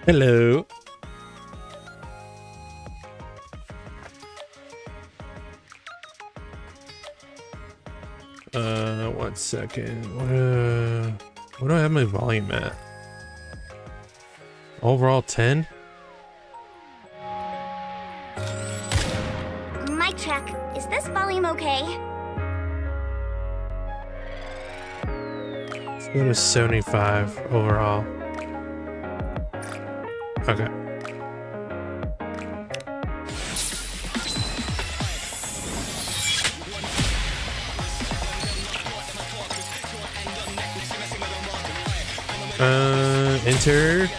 Hello. One second. What do I have my volume at? Overall 10? Mic check. Is this volume okay? Let's go to 75 overall. Okay. Enter.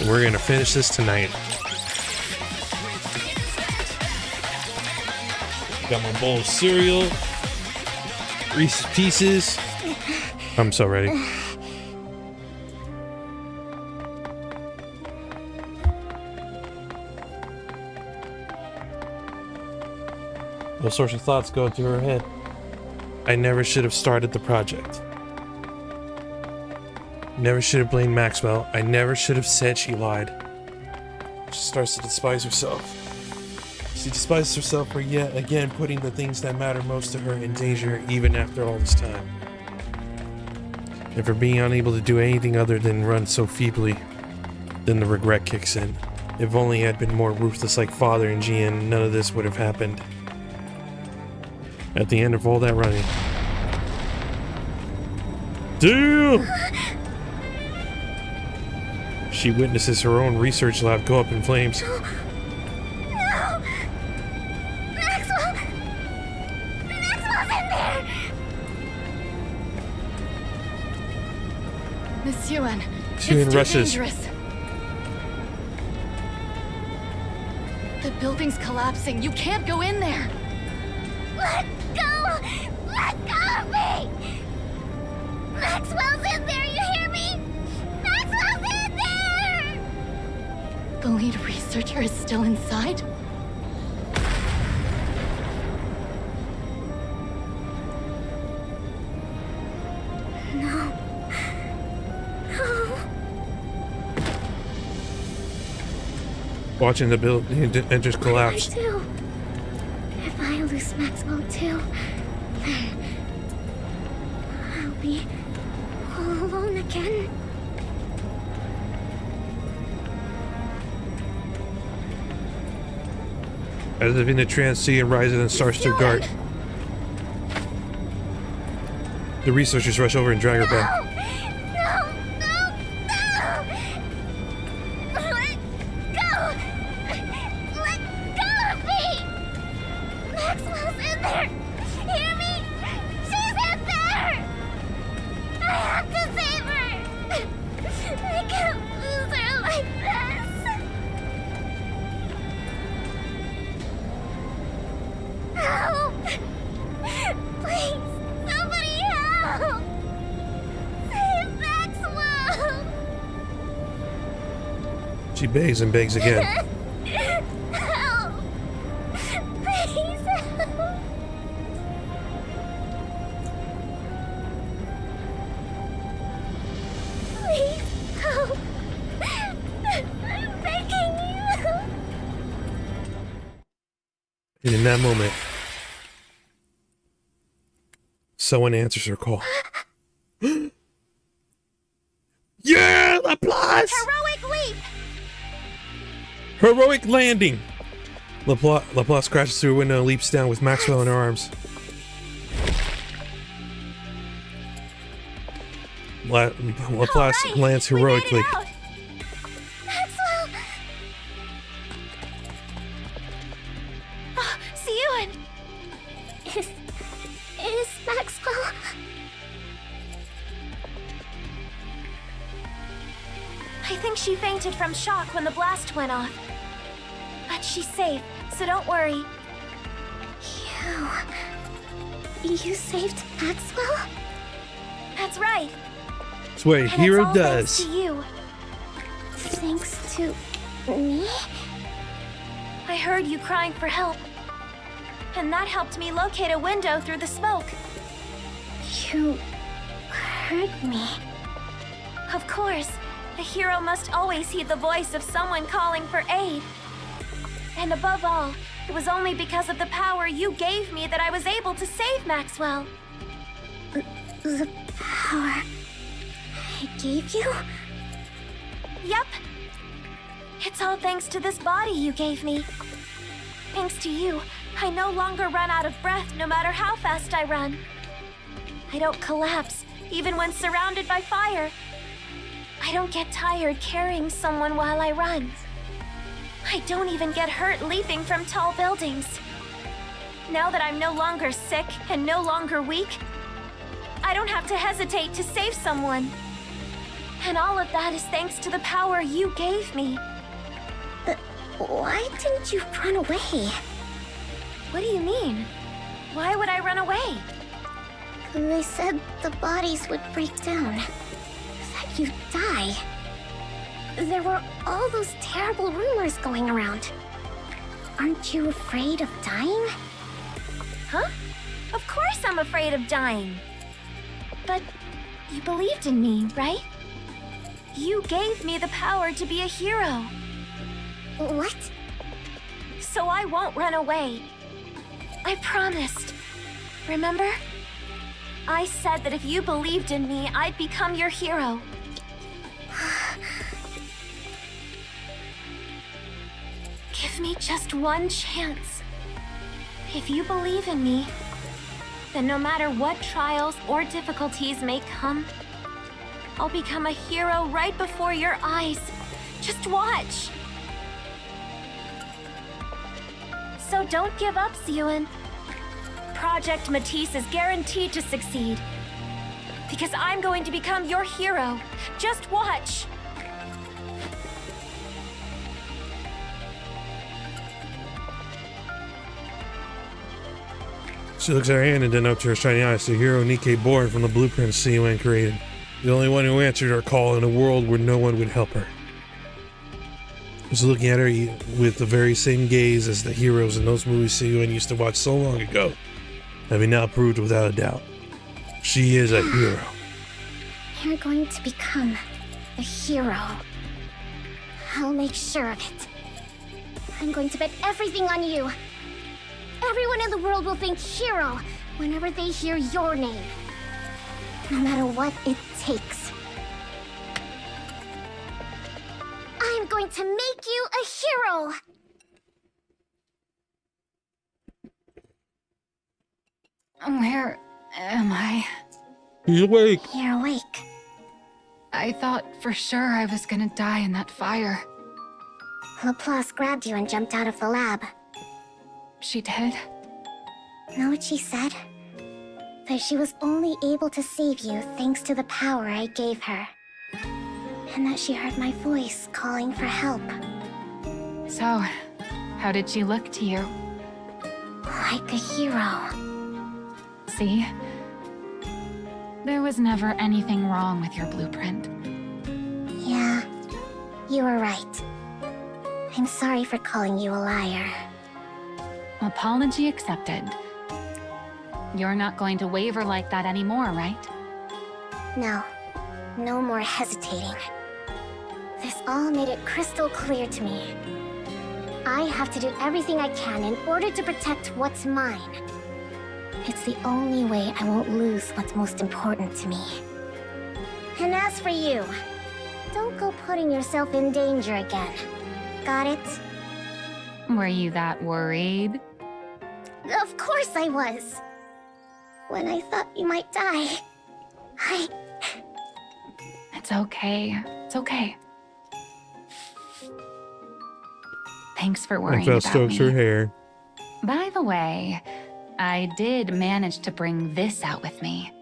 We're gonna finish this tonight. Got my bowl of cereal, Reese's Pieces. I'm so ready. All sorts of thoughts go through her head. I never should have started the project. Never should have blamed Maxwell. I never should have said she lied. She starts to despise herself. She despises herself for yet again putting the things that matter most to her in danger even after all this time. And for being unable to do anything other than run so feebly. Then the regret kicks in. If only I had been more ruthless like Father and Gian, none of this would have happened. At the end of all that running. Damn! She witnesses her own research lab go up in flames. No! Maxwell! Maxwell's in there! Miss Yuan, Yuan it's too rushes. dangerous. The building's collapsing. You can't go in there. Let go! Let go of me! Maxwell's in there, you hear me? Maxwell's in there! The lead researcher is still inside? No. No. Watching the building enters collapse. What do I do? If I lose Maxwell too, then I'll be all alone again. As if in a trance, Cian rises and starts to guard. The researchers rush over and drag her back. No! No! No! Let go! Let go of me! Maxwell's in there! Hear me? She's in there! I have to save her! I can't lose her like this! Help! Please, somebody help! Save Maxwell! She begs and begs again. Help! Please help! Please help! I'm begging you! And in that moment, someone answers her call. Yeah! Laplace! Heroic leap! Heroic landing! Laplace crashes through a window and leaps down with Maxwell in her arms. Laplace Right, lands we made it heroically. out. Maxwell! Oh, Siyun! Is Maxwell... I think she fainted from shock when the blast went off. But she's safe, so don't worry. You saved Maxwell? That's right. That's what a And hero it's all does. thanks to you. Thanks to me? I heard you crying for help. And that helped me locate a window through the smoke. You heard me? Of course. A hero must always heed the voice of someone calling for aid. And above all, it was only because of the power you gave me that I was able to save Maxwell. The power I gave you? Yep. It's all thanks to this body you gave me. Thanks to you, I no longer run out of breath no matter how fast I run. I don't collapse, even when surrounded by fire. I don't get tired carrying someone while I run. I don't even get hurt leaping from tall buildings. Now that I'm no longer sick and no longer weak, I don't have to hesitate to save someone. And all of that is thanks to the power you gave me. But why didn't you run away? What do you mean? Why would I run away? They said the bodies would break down, that you'd die. There were all those terrible rumors going around. Aren't you afraid of dying? Huh? Of course I'm afraid of dying. But you believed in me, right? You gave me the power to be a hero. What? So I won't run away. I promised. Remember? I said that if you believed in me, I'd become your hero. Give me just one chance. If you believe in me, then no matter what trials or difficulties may come, I'll become a hero right before your eyes. Just watch. So don't give up, Siyun. Project Matisse is guaranteed to succeed. Because I'm going to become your hero. Just watch. She looks at her hand and then up to her shiny eyes. The hero NIKKE born from the blueprint Siyun created. The only one who answered her call in a world where no one would help her. Was looking at her with the very same gaze as the heroes in those movies Siyun used to watch so long ago, having now proved without a doubt. She is a hero. You're going to become a hero. I'll make sure of it. I'm going to bet everything on you. Everyone in the world will think hero whenever they hear your name. No matter what it takes. I'm going to make you a hero! Where am I? He's awake. You're awake. I thought for sure I was gonna die in that fire. Laplace grabbed you and jumped out of the lab. She did? Know what she said? That she was only able to save you thanks to the power I gave her. And that she heard my voice calling for help. So, how did she look to you? Like a hero. See? There was never anything wrong with your blueprint. Yeah, you were right. I'm sorry for calling you a liar. Apology accepted. You're not going to waver like that anymore, right? No, no more hesitating. This all made it crystal clear to me. I have to do everything I can in order to protect what's mine. It's the only way I won't lose what's most important to me. And as for you, don't go putting yourself in danger again. Got it? Were you that worried? Of course I was. When I thought you might die, It's okay. It's okay. Thanks for worrying Val about strokes her me. hair. By the way, I did manage to bring this out with me.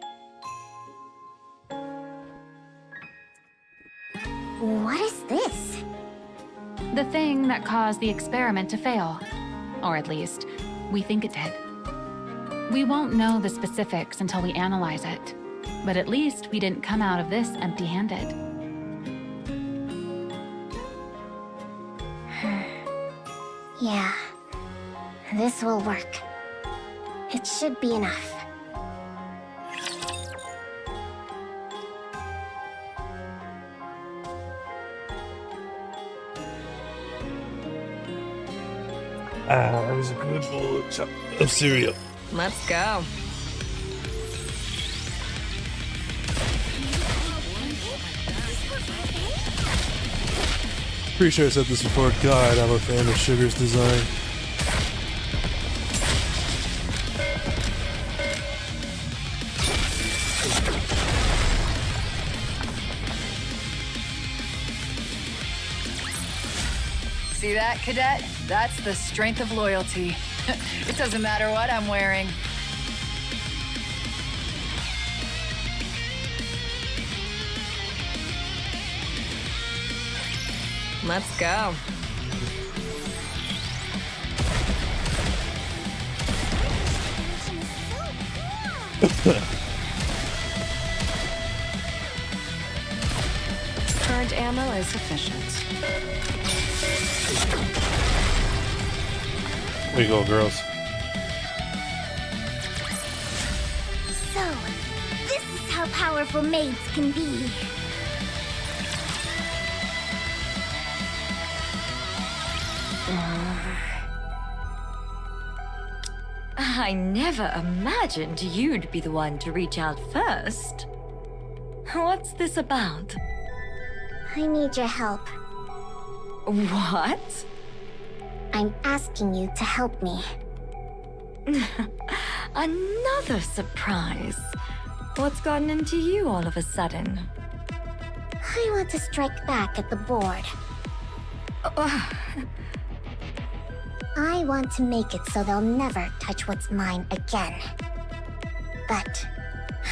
what is this? The thing that caused the experiment to fail. Or at least, we think it did. We won't know the specifics until we analyze it. But at least we didn't come out of this empty-handed. Yeah, this will work. It should be enough. That was a good bowl of cereal. Let's go. Pretty sure I said this before. God, I'm a fan of Sugar's design. See that, Cadet? That's the strength of loyalty. It doesn't matter what I'm wearing. Let's go. Current ammo is sufficient. There you go, girls. So, this is how powerful maids can be. I never imagined you'd be the one to reach out first. What's this about? I need your help. What? I'm asking you to help me. Another surprise. What's gotten into you all of a sudden? I want to strike back at the board. I want to make it so they'll never touch what's mine again. But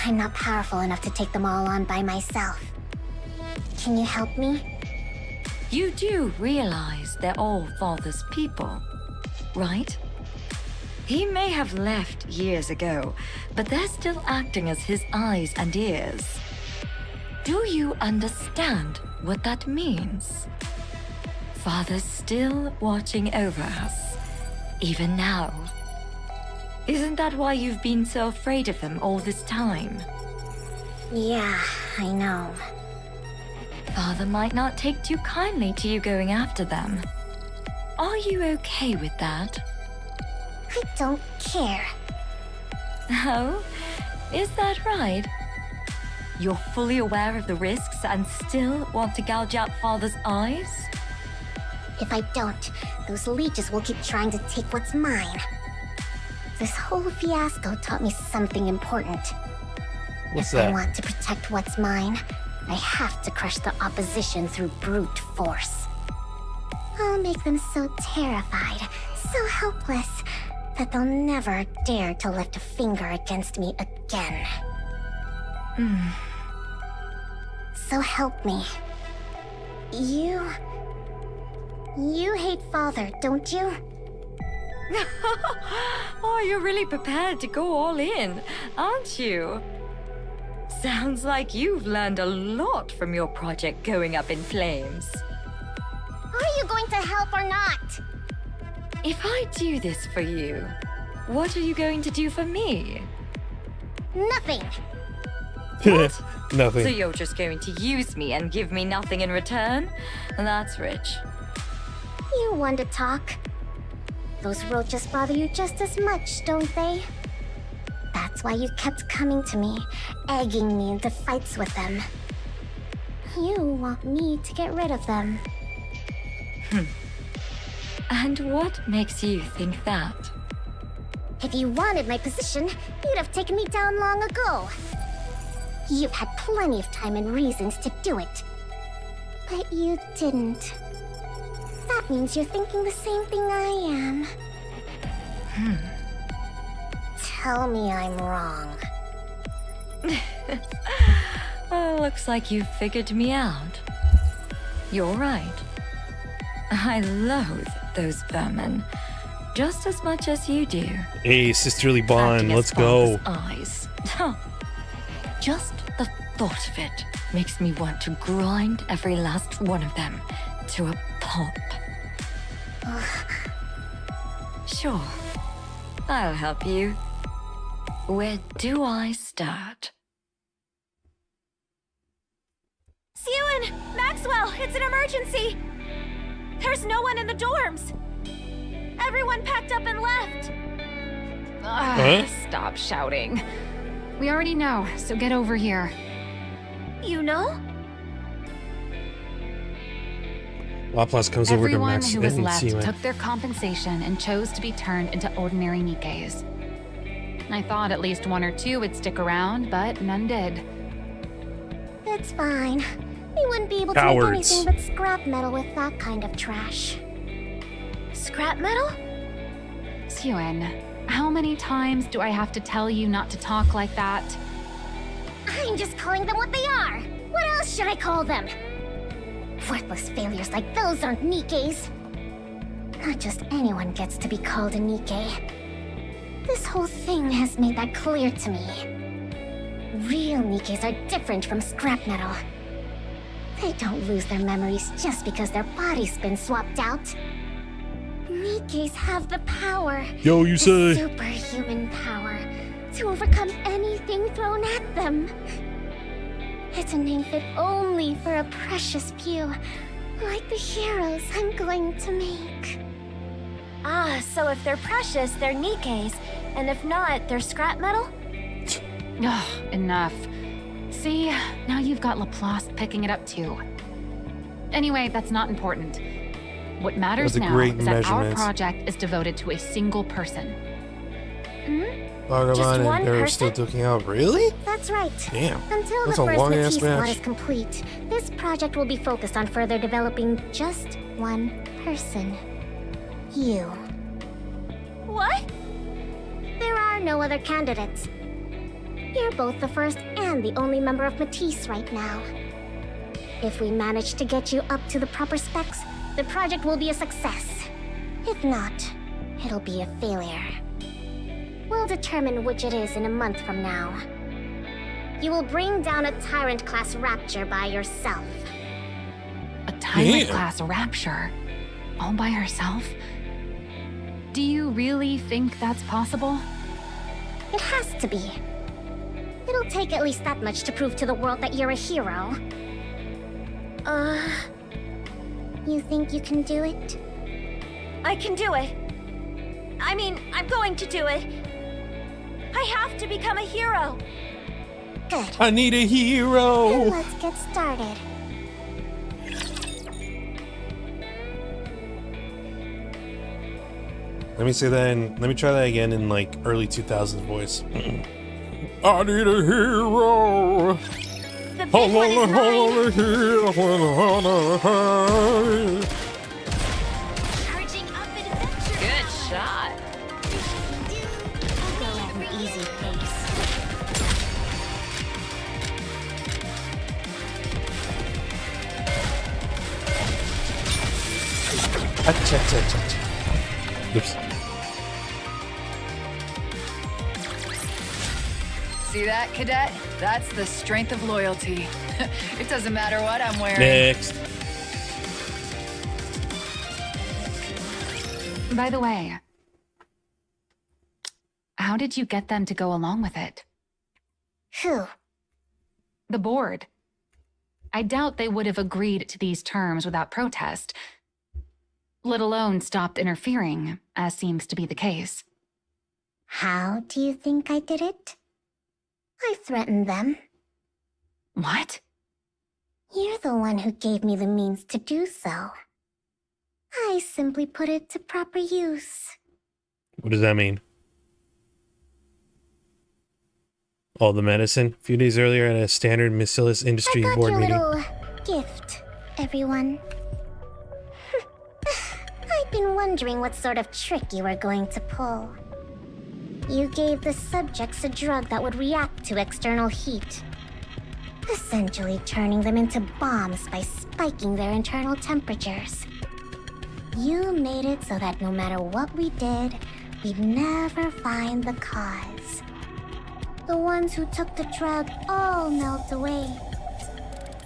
I'm not powerful enough to take them all on by myself. Can you help me? You do realize they're all Father's people, right? He may have left years ago, but they're still acting as his eyes and ears. Do you understand what that means? Father's still watching over us, even now. Isn't that why you've been so afraid of them all this time? Yeah, I know. Father might not take too kindly to you going after them. Are you okay with that? I don't care. Oh, is that right? You're fully aware of the risks and still want to gouge out Father's eyes? If I don't, those leeches will keep trying to take what's mine. This whole fiasco taught me something important. What's If I that? want to protect what's mine, I have to crush the opposition through brute force. I'll make them so terrified, so helpless, that they'll never dare to lift a finger against me again. So help me. You hate Father, don't you? Oh, you're really prepared to go all in, aren't you? Sounds like you've learned a lot from your project going up in flames. Are you going to help or not? If I do this for you, what are you going to do for me? Nothing. So Nothing. you're just going to use me and give me nothing in return? That's rich. You want to talk. Those roaches bother you just as much, don't they? That's why you kept coming to me, egging me into fights with them. You want me to get rid of them. And what makes you think that? If you wanted my position, you'd have taken me down long ago. You've had plenty of time and reasons to do it. But you didn't. That means you're thinking the same thing I am. Tell me I'm wrong. Oh, looks like you figured me out. You're right. I loathe those vermin just as much as you do. Hey, sisterly bond, Acting as let's go. Father's eyes. Just the thought of it makes me want to grind every last one of them to a pulp. Sure, I'll help you. Where do I start? Maxwell, it's an emergency! There's no one in the dorms! Everyone packed up and left. Stop shouting. We already know, so get over here. You know? Laplace comes over to Everyone Max who was and left see took their compensation and chose to be turned into ordinary Nikkes. I thought at least one or two would stick around, but none did. It's fine. We wouldn't be able to Cowards. make anything but scrap metal with that kind of trash. Scrap metal? Suen, how many times do I have to tell you not to talk like that? I'm just calling them what they are. What else should I call them? Worthless failures like those aren't Nikkes. Not just anyone gets to be called a Nikke. This whole thing has made that clear to me. Real Nikkes are different from scrap metal. They don't lose their memories just because their body's been swapped out. Nikkes have the power. Yo, you the say? superhuman power to overcome anything thrown at them. It's a name fit only for a precious few, like the heroes I'm going to make. Ah, so if they're precious, they're Nikkes, and if not, they're scrap metal? Ugh, enough. See, now you've got Laplace picking it up too. Anyway, that's not important. What matters That's a now great is that our measurement. project is devoted to a single person. Just one and they're person? still duking out. Really? That's right. Damn. Until That's the a first long-ass Matisse squad match. is complete, this project will be focused on further developing just one person. You. What? There are no other candidates. You're both the first and the only member of Matisse right now. If we manage to get you up to the proper specs, the project will be a success. If not, it'll be a failure. We'll determine which it is in a month from now. You will bring down a Tyrant-class Rapture by yourself. A Tyrant Yeah. class Rapture? All by herself? Do you really think that's possible? It has to be. It'll take at least that much to prove to the world that you're a hero. You think you can do it? I can do it. I mean, I'm going to do it. I have to become a hero. Good. I need a Then hero. let's get started. Let me say that in, let me try that again in like early 2000s voice. I need a hero. The big one is mine. Charging up adventure. Good shot. I'll go at an easy pace. Oops. See that, Cadet? That's the strength of loyalty. It doesn't matter what I'm wearing. Next. By the way, how did you get them to go along with it? Who? The board. I doubt they would have agreed to these terms without protest, let alone stopped interfering, as seems to be the case. How do you think I did it? I threatened them. What? You're the one who gave me the means to do so. I simply put it to proper use. What does that mean? All the medicine. A few days earlier at a standard Miscellaneous Industry I got board your meeting. little gift, everyone. I've been wondering what sort of trick you were going to pull. You gave the subjects a drug that would react to external heat, essentially turning them into bombs by spiking their internal temperatures. You made it so that no matter what we did, we'd never find the cause. The ones who took the drug all melt away.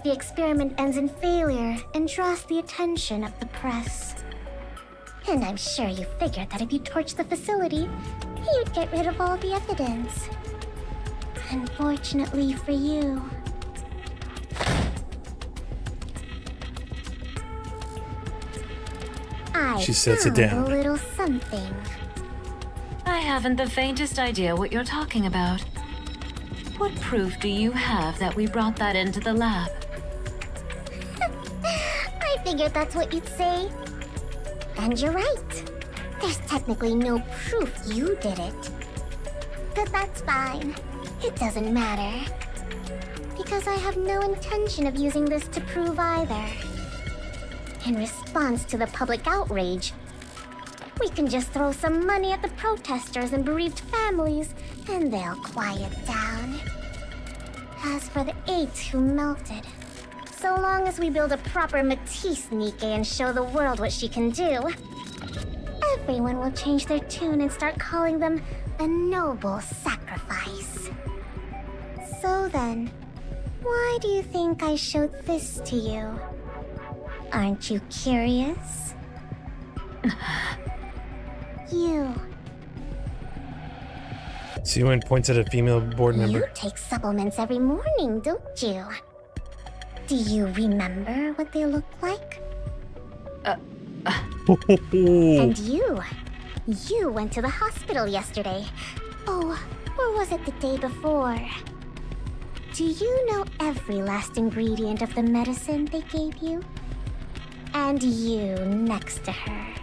The experiment ends in failure and draws the attention of the press. And I'm sure you figured that if you torched the facility, you'd get rid of all the evidence. Unfortunately for you. She sets it found down. a little something. I haven't the faintest idea what you're talking about. What proof do you have that we brought that into the lab? I figured that's what you'd say. And you're right. There's technically no proof you did it. But that's fine. It doesn't matter. Because I have no intention of using this to prove either. In response to the public outrage, we can just throw some money at the protesters and bereaved families, and they'll quiet down. As for the 8 who melted, so long as we build a proper Matisse NIKKE and show the world what she can do, everyone will change their tune and start calling them a noble sacrifice. So then, why do you think I showed this to you? Aren't you curious? You. Siwon points at a female board You member. take supplements every morning, don't you? Do you remember what they look like? And you went to the hospital yesterday. Oh, or was it the day before? Do you know every last ingredient of the medicine they gave you? And you next to her.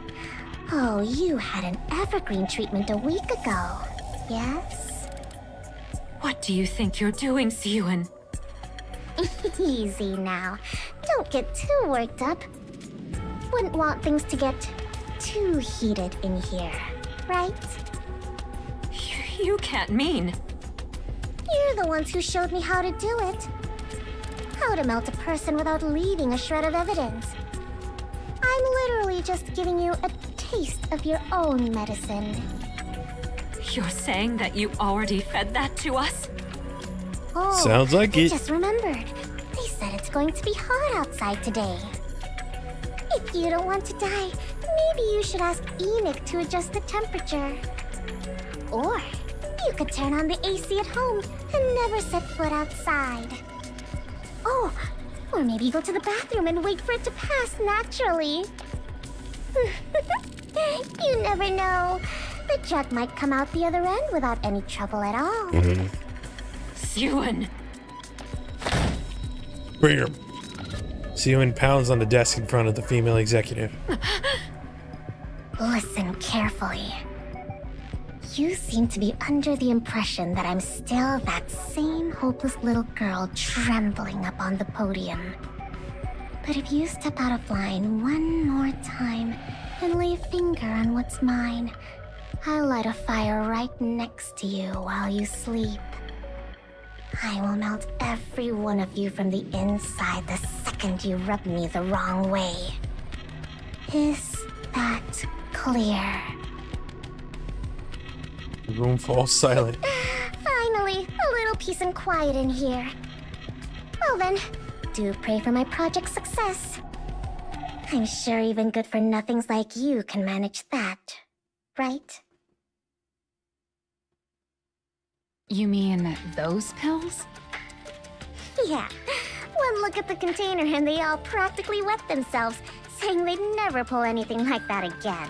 Oh, you had an evergreen treatment a week ago, yes? What do you think you're doing, Siwon? Easy now. Don't get too worked up. Wouldn't want things to get too heated in here, right? You can't mean. You're the ones who showed me how to do it. How to melt a person without leaving a shred of evidence. I'm literally just giving you a taste of your own medicine. You're saying that you already fed that to us? Oh, Sounds like I it. just remembered. They said it's going to be hot outside today. If you don't want to die, maybe you should ask Enoch to adjust the temperature. Or you could turn on the AC at home and never set foot outside. Oh, or maybe go to the bathroom and wait for it to pass naturally. You never know. The jug might come out the other end without any trouble at all. Siwon! Bring her. Siwon pounds on the desk in front of the female executive. Listen carefully. You seem to be under the impression that I'm still that same hopeless little girl trembling up on the podium. But if you step out of line one more time and lay a finger on what's mine, I'll light a fire right next to you while you sleep. I will melt every one of you from the inside the second you rub me the wrong way. Is that clear? The room falls silent. Finally, a little peace and quiet in here. Well then, do pray for my project's success. I'm sure even good-for-nothings like you can manage that, right? You mean those pills? Yeah. One look at the container and they all practically wet themselves, saying they'd never pull anything like that again.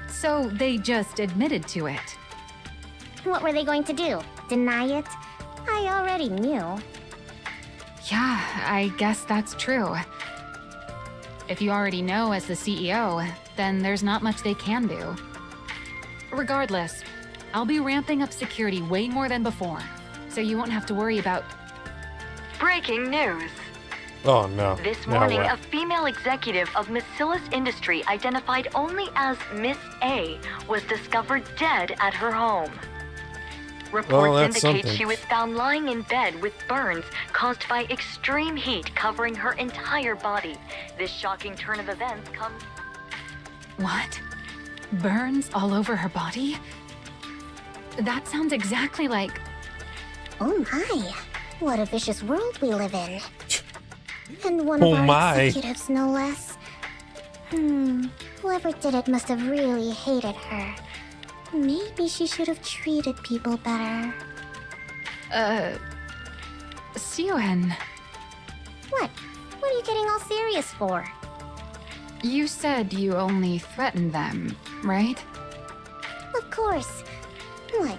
So they just admitted to it. What were they going to do? Deny it? I already knew. Yeah, I guess that's true. If you already know as the CEO, then there's not much they can do. Regardless, I'll be ramping up security way more than before, so you won't have to worry about... Breaking news. Oh no. This Now morning, what? a female executive of Macillus Industry identified only as Miss A was discovered dead at her home. Reports that's indicate something. she was found lying in bed with burns caused by extreme heat covering her entire body. This shocking turn of events comes... What? Burns all over her body? That sounds exactly like... Oh my, what a vicious world we live in. And one of Oh our my. executives, no less. Whoever did it must have really hated her. Maybe she should have treated people better. Siwon. What? What are you getting all serious for? You said you only threatened them, right? Of course. What?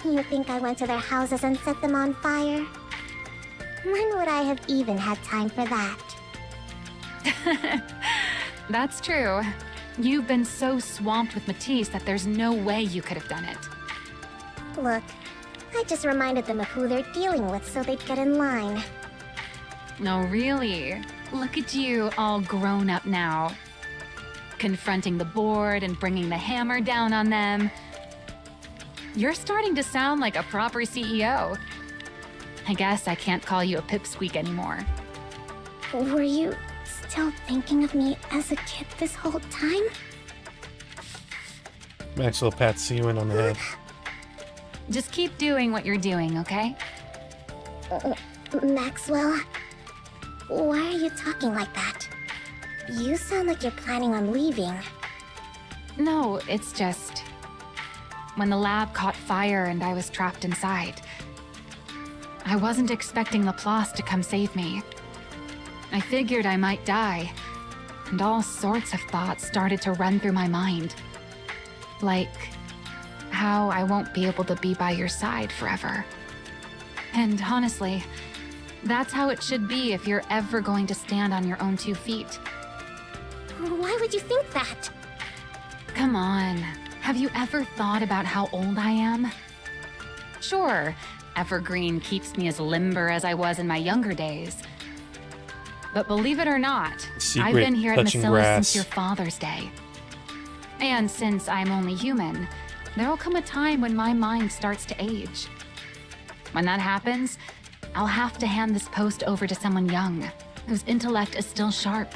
You think I went to their houses and set them on fire? When would I have even had time for that? That's true. You've been so swamped with Matisse that there's no way you could have done it. Look, I just reminded them of who they're dealing with so they'd get in line. No, really. Look at you, all grown up now. Confronting the board and bringing the hammer down on them. You're starting to sound like a proper CEO. I guess I can't call you a pipsqueak anymore. Were you still thinking of me as a kid this whole time? Maxwell pats Siwyn on the head. Just keep doing what you're doing, okay? Maxwell? Why are you talking like that? You sound like you're planning on leaving. No, it's just... When the lab caught fire and I was trapped inside, I wasn't expecting Laplace to come save me. I figured I might die, and all sorts of thoughts started to run through my mind. Like, how I won't be able to be by your side forever. And honestly, that's how it should be if you're ever going to stand on your own 2 feet. Why would you think that? Come on, have you ever thought about how old I am? Sure, Evergreen keeps me as limber as I was in my younger days. But believe it or not, I've been here at Macilla since your father's day. And since I'm only human, there'll come a time when my mind starts to age. When that happens, I'll have to hand this post over to someone young, whose intellect is still sharp.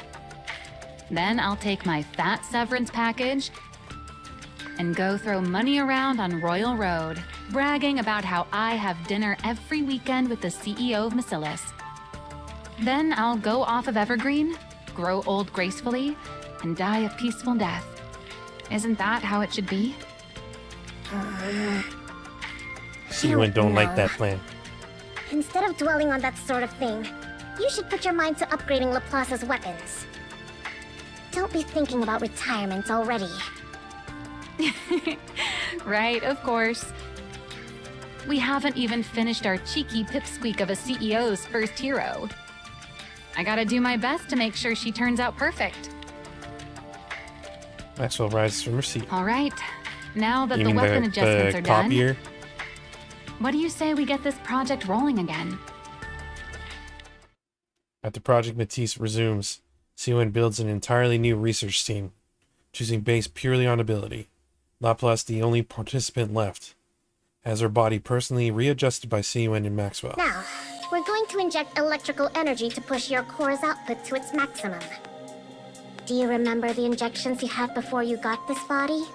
Then I'll take my fat severance package and go throw money around on Royal Road, bragging about how I have dinner every weekend with the CEO of Macillas. Then I'll go off of Evergreen, grow old gracefully, and die a peaceful death. Isn't that how it should be? Siwyn don't like that plan. Instead of dwelling on that sort of thing, you should put your mind to upgrading Laplace's weapons. Don't be thinking about retirement already. Right, of course. We haven't even finished our cheeky pipsqueak of a CEO's first hero. I gotta do my best to make sure she turns out perfect. Maxwell rises from her seat. All right, now that You the mean weapon the adjustments are done, copier? what do you say we get this project rolling again? After Project Matisse resumes, Siwyn builds an entirely new research team, choosing based purely on ability. Laplace, the only participant left, has her body personally readjusted by Siwyn and Maxwell. Now, we're going to inject electrical energy to push your core's output to its maximum. Do you remember the injections you had before you got this body?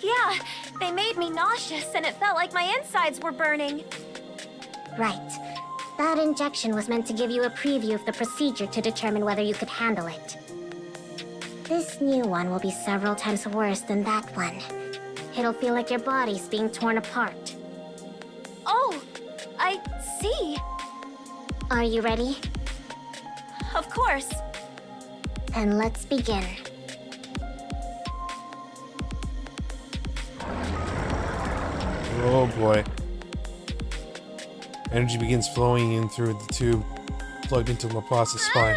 Yeah, they made me nauseous and it felt like my insides were burning. Right. That injection was meant to give you a preview of the procedure to determine whether you could handle it. This new one will be several times worse than that one. It'll feel like your body's being torn apart. Oh, I see. Are you ready? Of course. Then let's begin. Oh boy. Energy begins flowing in through the tube plugged into Laplace's spine.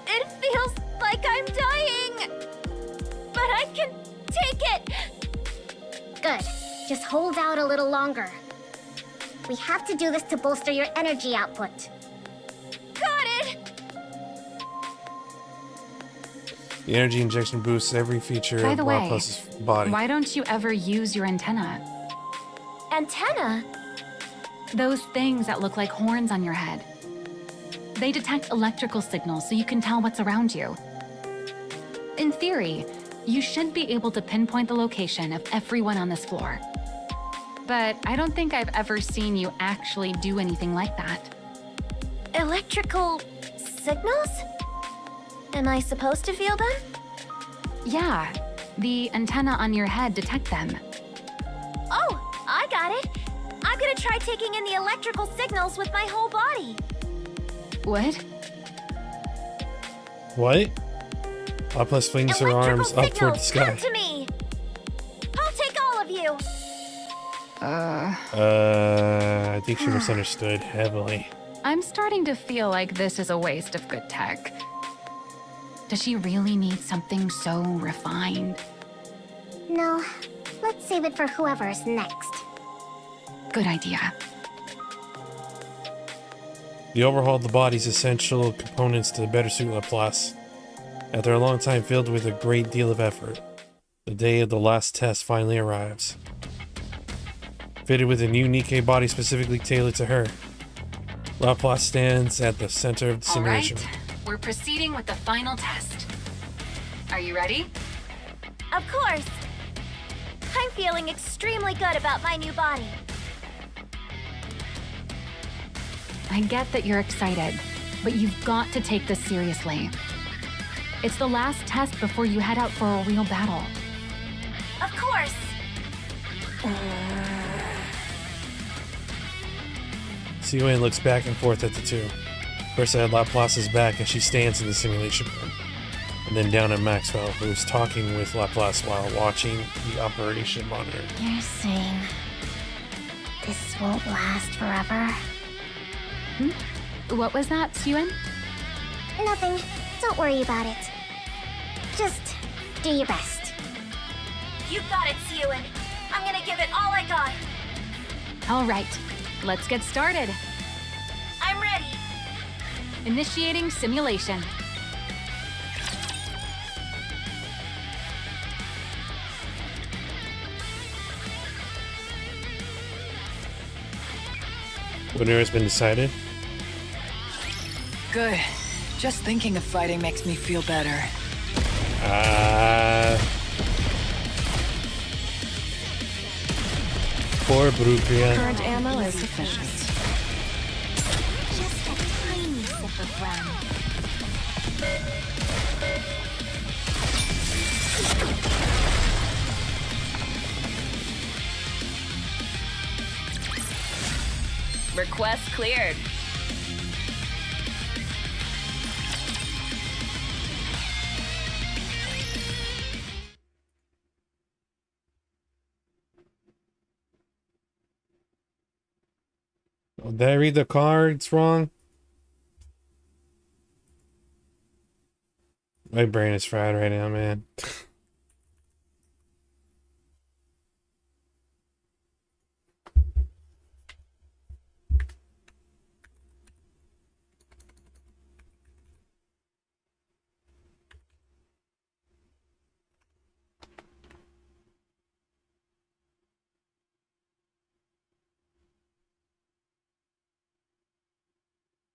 It feels like I'm dying. But I can take it. Good. Just hold out a little longer. We have to do this to bolster your energy output. Got it. The energy injection boosts every feature By of the way, Laplace's body. Why don't you ever use your antenna? Antenna? Those things that look like horns on your head. They detect electrical signals so you can tell what's around you. In theory, you should be able to pinpoint the location of everyone on this floor. But I don't think I've ever seen you actually do anything like that. Electrical signals? Am I supposed to feel them? Yeah, the antenna on your head detect them. Oh, I got it. I'm gonna try taking in the electrical signals with my whole body. What? What? Laplace flings her arms up toward the sky. Come to me. I'll take all of you. I think she misunderstood heavily. I'm starting to feel like this is a waste of good tech. Does she really need something so refined? No, let's save it for whoever's next. Good idea. They overhauled the body's essential components to better suit Laplace. After a long time filled with a great deal of effort, the day of the last test finally arrives. Fitted with a new NIKKE body specifically tailored to her, Laplace stands at the center of the simulation. All right, we're proceeding with the final test. Are you ready? Of course. I'm feeling extremely good about my new body. I get that you're excited, but you've got to take this seriously. It's the last test before you head out for a real battle. Of course. Siwen looks back and forth at the two. First at Laplace's back as she stands in the simulation room, and then down at Maxwell, who is talking with Laplace while watching the operation monitor. You're saying this won't last forever? What was that, Siwen? Nothing. Don't worry about it. Just do your best. You got it, Siwen. I'm gonna give it all I got. All right, let's get started. I'm ready. Initiating simulation. Winner has been decided. Good. Just thinking of fighting makes me feel better. Poor Brukria. Current ammo is sufficient. Just a tiny sip of rum. Request cleared. Did I read the cards wrong? My brain is fried right now, man.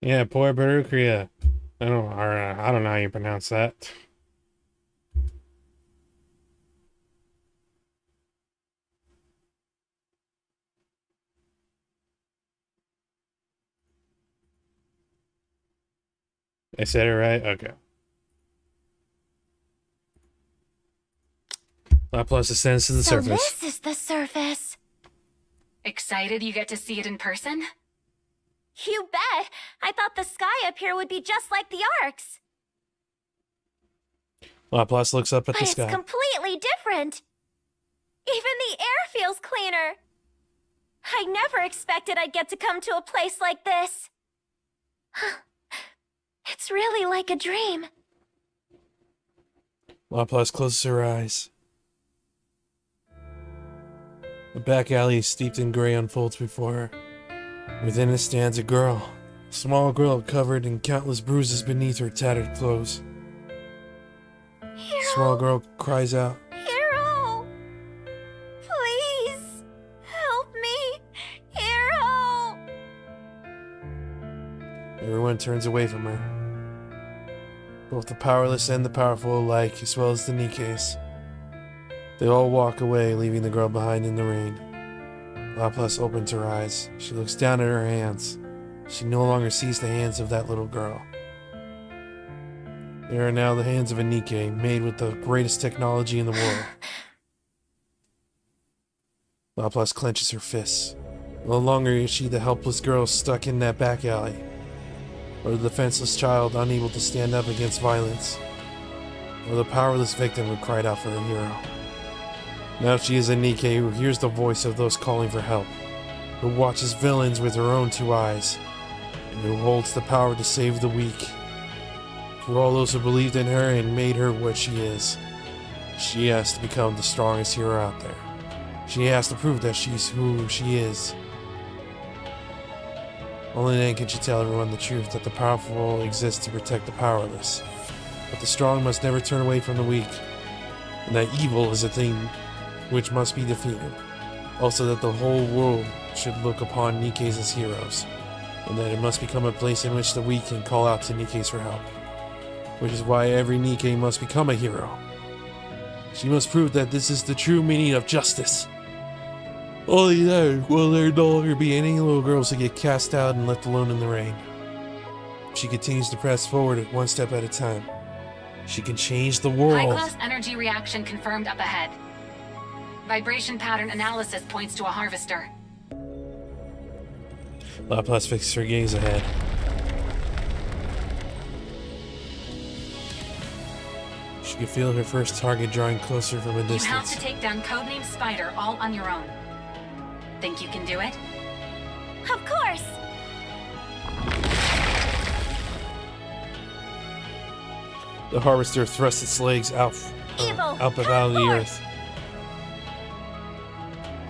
Yeah, poor Barukria. I don't know how you pronounce that. I said it right? Okay. Laplace ascends to the So surface. this is the surface. Excited you get to see it in person? You bet. I thought the sky up here would be just like the arcs. Laplace looks up at But the it's sky. completely different. Even the air feels cleaner. I never expected I'd get to come to a place like this. It's really like a dream. Laplace closes her eyes. The back alley steeped in gray unfolds before her. Within it stands a girl. A small girl covered in countless bruises beneath her tattered clothes. Hero, Small girl cries out. Hero! Please, help me! Hero! Everyone turns away from her. Both the powerless and the powerful alike, as well as the NIKKEs. They all walk away, leaving the girl behind in the rain. Laplace opens her eyes. She looks down at her hands. She no longer sees the hands of that little girl. They are now the hands of a NIKKE, made with the greatest technology in the world. Laplace clenches her fists. No longer is she the helpless girl stuck in that back alley. or the defenseless child unable to stand up against violence, or the powerless victim who cried out for a hero. Now she is a NIKKE who hears the voice of those calling for help, who watches villains with her own two eyes, and who holds the power to save the weak. For all those who believed in her and made her what she is, she has to become the strongest hero out there. She has to prove that she's who she is. Only then can she tell everyone the truth that the powerful exist to protect the powerless. But the strong must never turn away from the weak, and that evil is a thing which must be defeated. Also that the whole world should look upon NIKKEs as heroes, and that it must become a place in which the weak can call out to NIKKEs for help. Which is why every NIKKE must become a hero. She must prove that this is the true meaning of justice. Only then will there no longer be any little girls that get cast out and left alone in the rain. She continues to press forward one step at a time. She can change the world. High-class energy reaction confirmed up ahead. Vibration pattern analysis points to a harvester. Laplace fixes her gaze ahead. She can feel her first target drawing closer from a distance. You have to take down Codename Spider all on your own. Think you can do it? Of course! The harvester thrusts its legs out of the earth.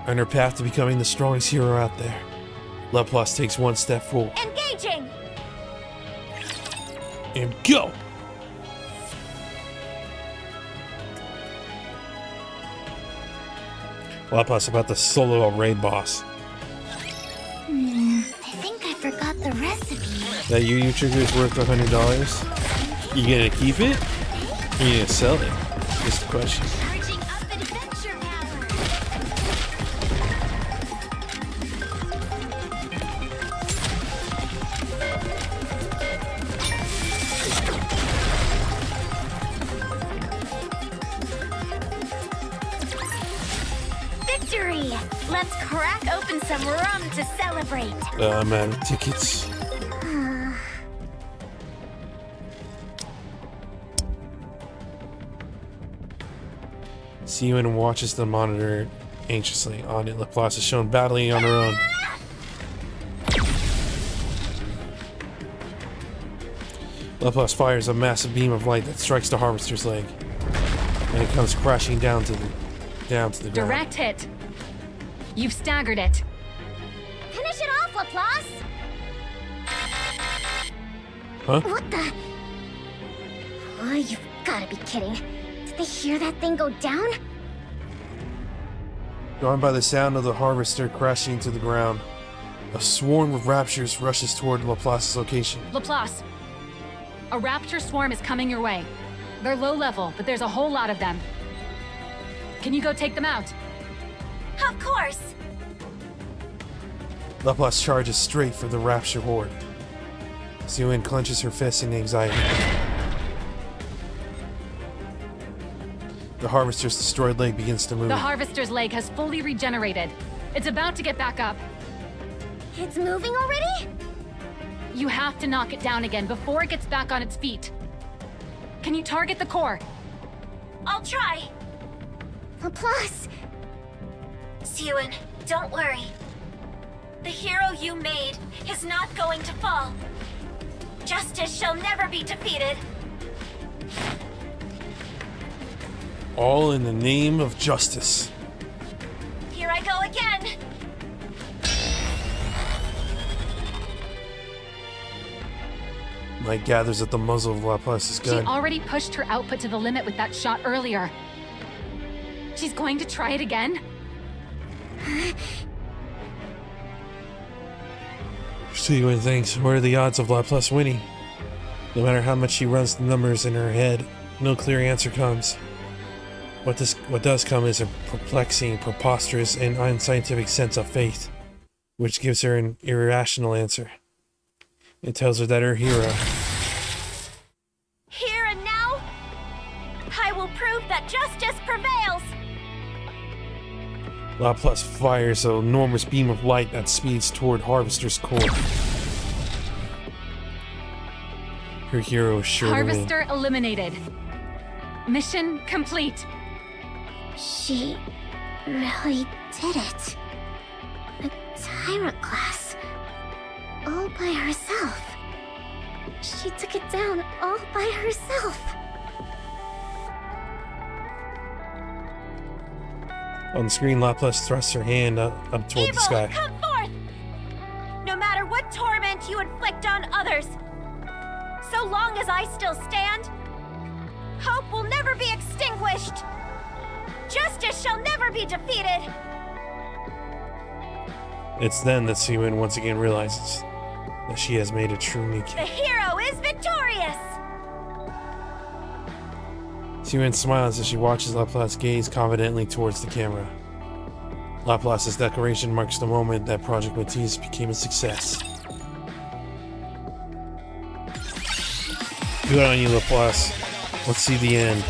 On her path to becoming the strongest hero out there, Laplace takes one step forward. Engaging! And go! Laplace about to solo a raid boss. I think I forgot the recipe. That Yu trigger is worth $100. You gonna keep it? Or you gonna sell it? Just the question. Charging up adventure power! Victory! Let's crack open some rum to celebrate. I'm out of tickets. Seaman watches the monitor anxiously. On it, Laplace is shown battling on her own. Laplace fires a massive beam of light that strikes the harvester's leg, and it comes crashing down to the ground. Direct hit. You've staggered it. Finish it off, Laplace! Huh? What the? Oh, you've gotta be kidding. Did they hear that thing go down? Drawn by the sound of the harvester crashing to the ground, a swarm of raptures rushes toward Laplace's location. Laplace, a rapture swarm is coming your way. They're low level, but there's a whole lot of them. Can you go take them out? Of course! Laplace charges straight for the rapture horde. Seaman clenches her fists in anxiety. The harvester's destroyed leg begins to move. The harvester's leg has fully regenerated. It's about to get back up. It's moving already? You have to knock it down again before it gets back on its feet. Can you target the core? I'll try. Laplace! Sewan, don't worry. The hero you made is not going to fall. Justice shall never be defeated. All in the name of justice. Here I go again. Light gathers at the muzzle of Laplace's gun. She already pushed her output to the limit with that shot earlier. She's going to try it again? Seaman thinks, what are the odds of Laplace winning? No matter how much she runs the numbers in her head, no clear answer comes. What does come is a perplexing, preposterous, and unscientific sense of faith, which gives her an irrational answer. It tells her that her hero... Here and now, I will prove that justice prevails. Laplace fires an enormous beam of light that speeds toward Harvester's core. Her hero is sure to win. Harvester eliminated. Mission complete. She really did it. A Tyrant class. All by herself. She took it down all by herself. On screen, Laplace thrusts her hand up toward the sky. Come forth! No matter what torment you inflict on others, so long as I still stand, hope will never be extinguished. Justice shall never be defeated. It's then that Siwin once again realizes that she has made a true The NIKKE. hero is victorious! Siwin smiles as she watches Laplace gaze confidently towards the camera. Laplace's declaration marks the moment that Project Matisse became a success. Good on you, Laplace. Let's see the end.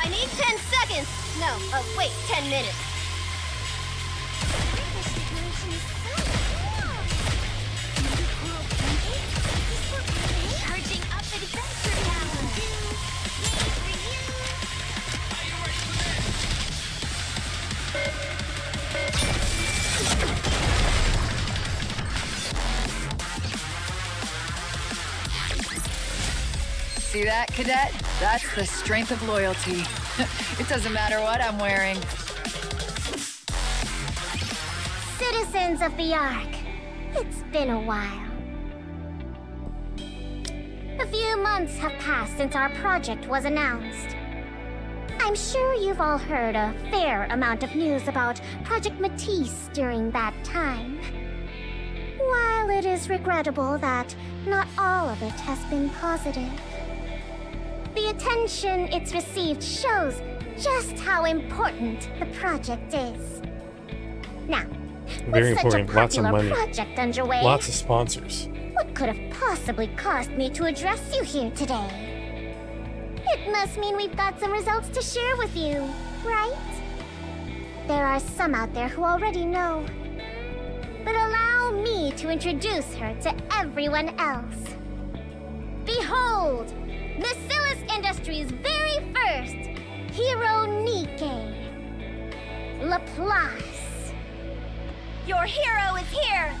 I need 10 seconds! No, wait, 10 minutes. Charging up adventure power! See that, Cadet? That's the strength of loyalty. It doesn't matter what I'm wearing. Citizens of the Ark, it's been a while. A few months have passed since our project was announced. I'm sure you've all heard a fair amount of news about Project Matisse during that time. While it is regrettable that not all of it has been positive, the attention it's received shows just how important the project is. Now, Very with such a important. Lots of popular money. project underway, Lots of sponsors. what could have possibly caused me to address you here today? It must mean we've got some results to share with you, right? There are some out there who already know. But allow me to introduce her to everyone else. Behold, Bacillus Industries' very first hero NIKKE, Laplace. Your hero is here!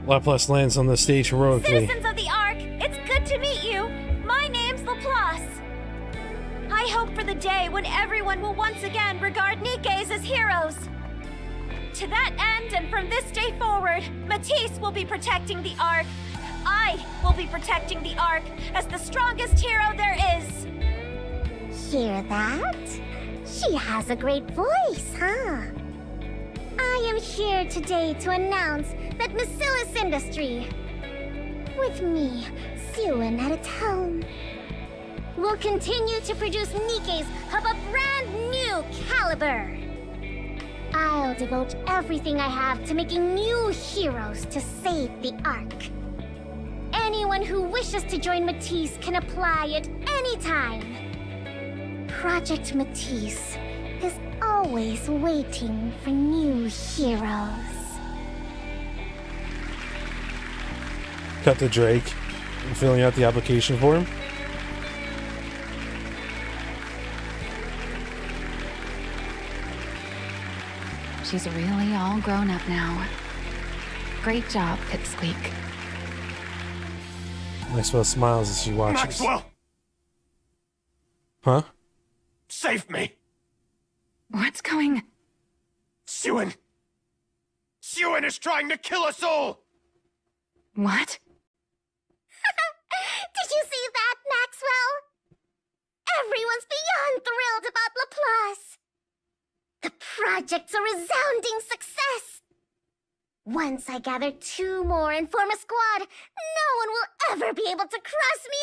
Laplace lands on the stage heroically. Citizens of the Ark, it's good to meet you. My name's Laplace. I hope for the day when everyone will once again regard NIKKEs as heroes. To that end, and from this day forward, Matisse will be protecting the Ark. I will be protecting the Ark as the strongest hero there is. Hear that? She has a great voice, huh? I am here today to announce that Bacillus Industry, with me, Siwin at its helm, will continue to produce NIKKEs of a brand new caliber. I'll devote everything I have to making new heroes to save the Ark. Anyone who wishes to join Matisse can apply at any time. Project Matisse is always waiting for new heroes. Cut to Drake, filling out the application form. She's really all grown up now. Great job, Pipsqueak. Maxwell smiles as she watches. Maxwell! Huh? Save me! What's going... Siwin! Siwin is trying to kill us all! What? Did you see that, Maxwell? Everyone's beyond thrilled about Laplace. The project's a resounding success. Once I gather 2 more and form a squad, no one will ever be able to cross me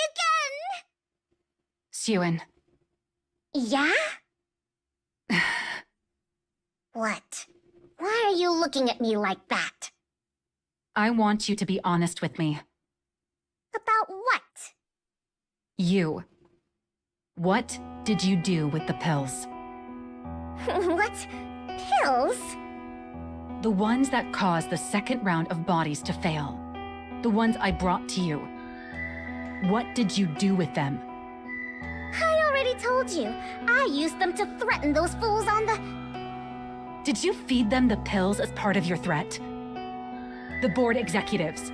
Suen, again! Yeah? What? Why are you looking at me like that? I want you to be honest with me. About what? You. What did you do with the pills? What? Pills? The ones that caused the second round of bodies to fail. The ones I brought to you. What did you do with them? I already told you. I used them to threaten those fools on the... Did you feed them the pills as part of your threat? The board executives.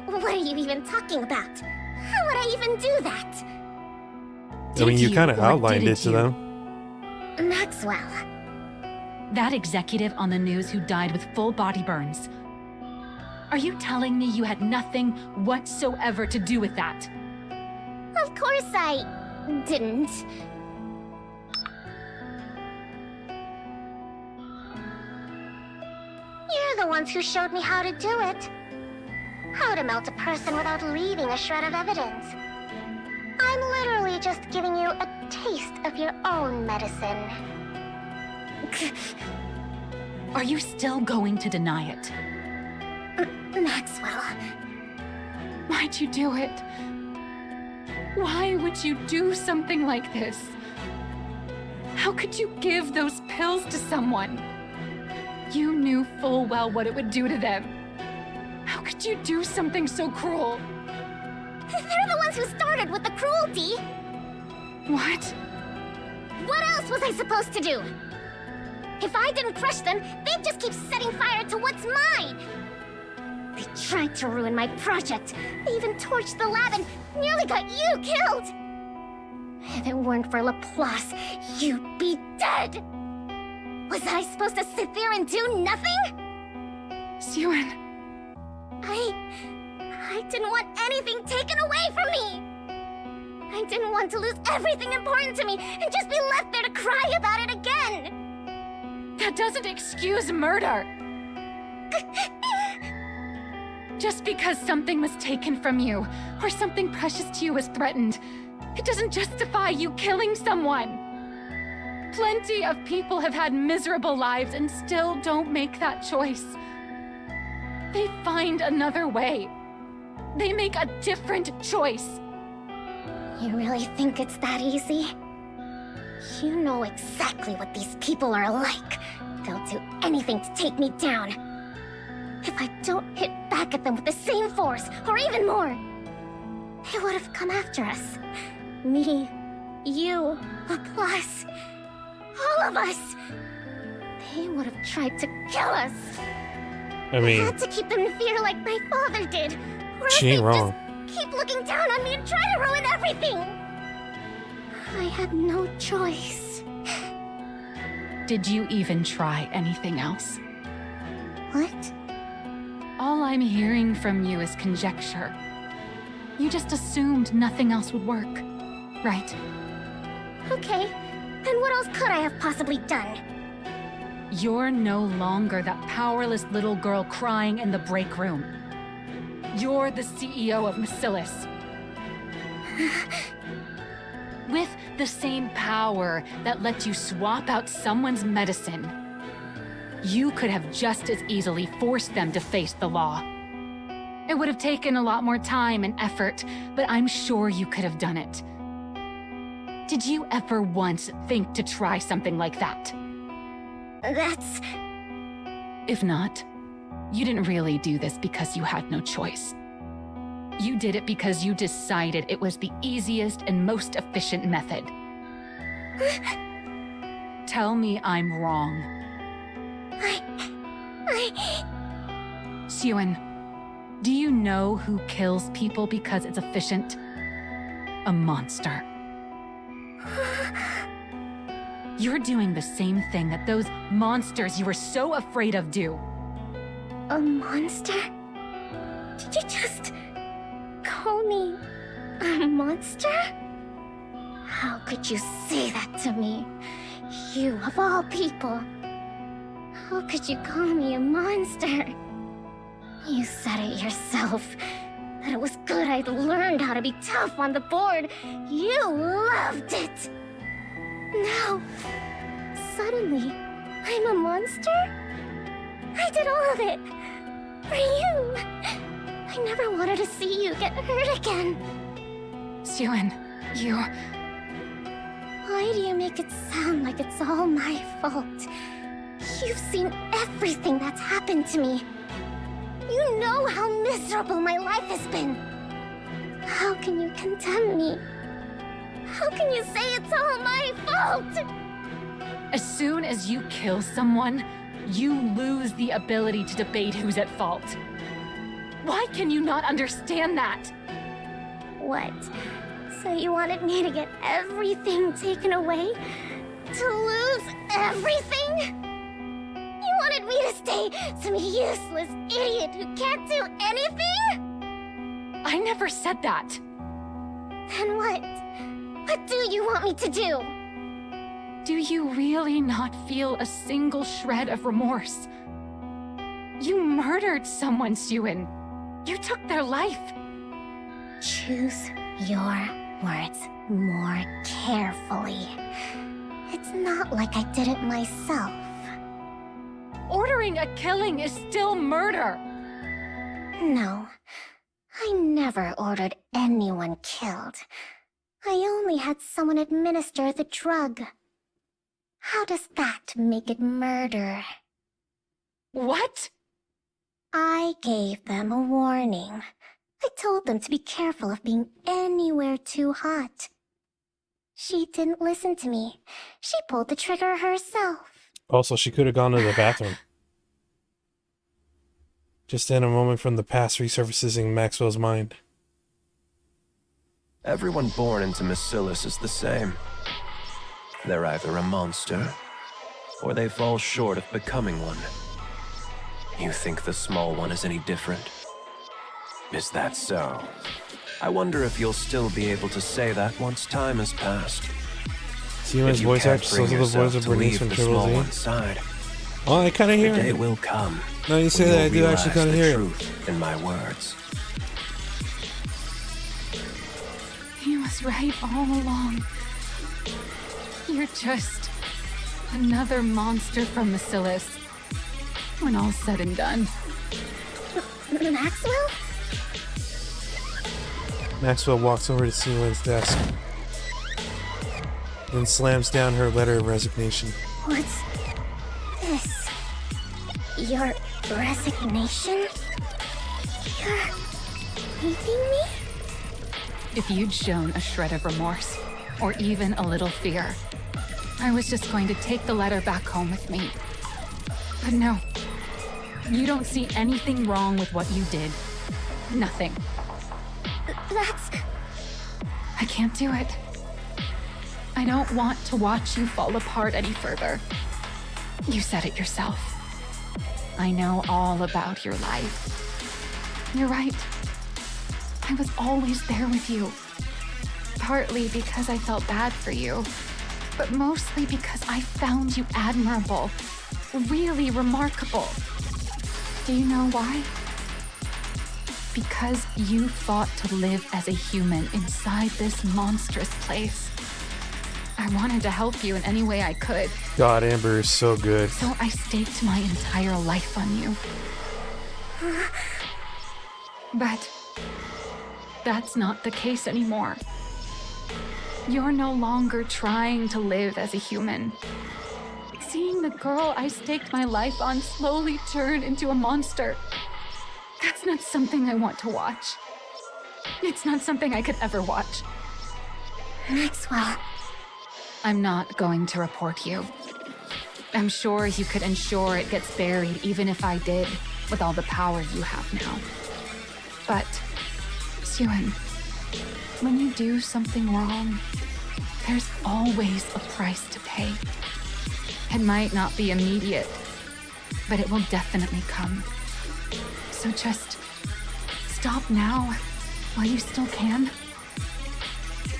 What are you even talking about? How would I even do that? I mean, you kind of or outlined it didn't to you? them. Maxwell. That executive on the news who died with full body burns. Are you telling me you had nothing whatsoever to do with that? Of course I... didn't. You're the ones who showed me how to do it. How to melt a person without leaving a shred of evidence. I'm literally just giving you a taste of your own medicine. Are you still going to deny it? Maxwell. Why'd you do it? Why would you do something like this? How could you give those pills to someone? You knew full well what it would do to them. How could you do something so cruel? They're the ones who started with the cruelty. What? What else was I supposed to do? If I didn't crush them, they'd just keep setting fire to what's mine. They tried to ruin my project. They even torched the lab and nearly got you killed. If it weren't for Laplace, you'd be dead. Was I supposed to sit there and do nothing? Suen. I didn't want anything taken away from me. I didn't want to lose everything important to me and just be left there to cry about it again. That doesn't excuse murder. Just because something was taken from you, or something precious to you was threatened, it doesn't justify you killing someone. Plenty of people have had miserable lives and still don't make that choice. They find another way. They make a different choice. You really think it's that easy? You know exactly what these people are like. They'll do anything to take me down. If I don't hit back at them with the same force, or even more, they would have come after us. Me, you, Laplace, all of us. They would have tried to kill us. I mean, I had to keep them in fear like my father did. Or else she ain't they'd wrong. just keep looking down on me and try to ruin everything. I had no choice. Did you even try anything else? What? All I'm hearing from you is conjecture. You just assumed nothing else would work, right? Okay, then what else could I have possibly done? You're no longer that powerless little girl crying in the break room. You're the CEO of Bacillus. With the same power that lets you swap out someone's medicine, you could have just as easily forced them to face the law. It would have taken a lot more time and effort, but I'm sure you could have done it. Did you ever once think to try something like that? That's... If not, you didn't really do this because you had no choice. You did it because you decided it was the easiest and most efficient method. Tell me I'm wrong. Suen, do you know who kills people because it's efficient? A monster. You're doing the same thing that those monsters you were so afraid of do. A monster? Did you just call me a monster? How could you say that to me? You of all people. How could you call me a monster? You said it yourself. That it was good I'd learned how to be tough on the board. You loved it! Now, suddenly, I'm a monster? I did all of it. For you. I never wanted to see you get hurt again. Suen, you... Why do you make it sound like it's all my fault? You've seen everything that's happened to me. You know how miserable my life has been. How can you condemn me? How can you say it's all my fault? As soon as you kill someone, you lose the ability to debate who's at fault. Why can you not understand that? What? So you wanted me to get everything taken away? To lose everything? You wanted me to stay some useless idiot who can't do anything? I never said that. Then what? What do you want me to do? Do you really not feel a single shred of remorse? You murdered someone, Suen. You took their life. Choose your words more carefully. It's not like I did it myself. Ordering a killing is still murder. No, I never ordered anyone killed. I only had someone administer the drug. How does that make it murder? What? I gave them a warning. I told them to be careful of being anywhere too hot. She didn't listen to me. She pulled the trigger herself. Also, she could have gone to the bathroom. Just then, a moment from the past resurfaces in Maxwell's mind. Everyone born into Bacillus is the same. They're either a monster, or they fall short of becoming one. You think the small one is any different? Is that so? I wonder if you'll still be able to say that once time has passed. Seaman's voice actress, also the voice of Bernice from Triple Z. Oh, I kind of hear the day it. will come. Now you say that, I do actually kind of hear it. Truth in my words. He was right all along. You're just another monster from Bacillus. When all's said and done. Maxwell? Maxwell walks over to Seaman's desk and slams down her letter of resignation. What's this? Your resignation? You're leaving me? If you'd shown a shred of remorse, or even a little fear, I was just going to take the letter back home with me. But no. You don't see anything wrong with what you did. Nothing. That's... I can't do it. I don't want to watch you fall apart any further. You said it yourself. I know all about your life. You're right. I was always there with you. Partly because I felt bad for you, but mostly because I found you admirable, really remarkable. Do you know why? Because you fought to live as a human inside this monstrous place. I wanted to help you in any way I could. God, Amber is so good. So I staked my entire life on you. But that's not the case anymore. You're no longer trying to live as a human. Seeing the girl I staked my life on slowly turn into a monster, that's not something I want to watch. It's not something I could ever watch. Maxwell. I'm not going to report you. I'm sure you could ensure it gets buried even if I did, with all the power you have now. But, Suen, when you do something wrong, there's always a price to pay. It might not be immediate, but it will definitely come. So just stop now, while you still can.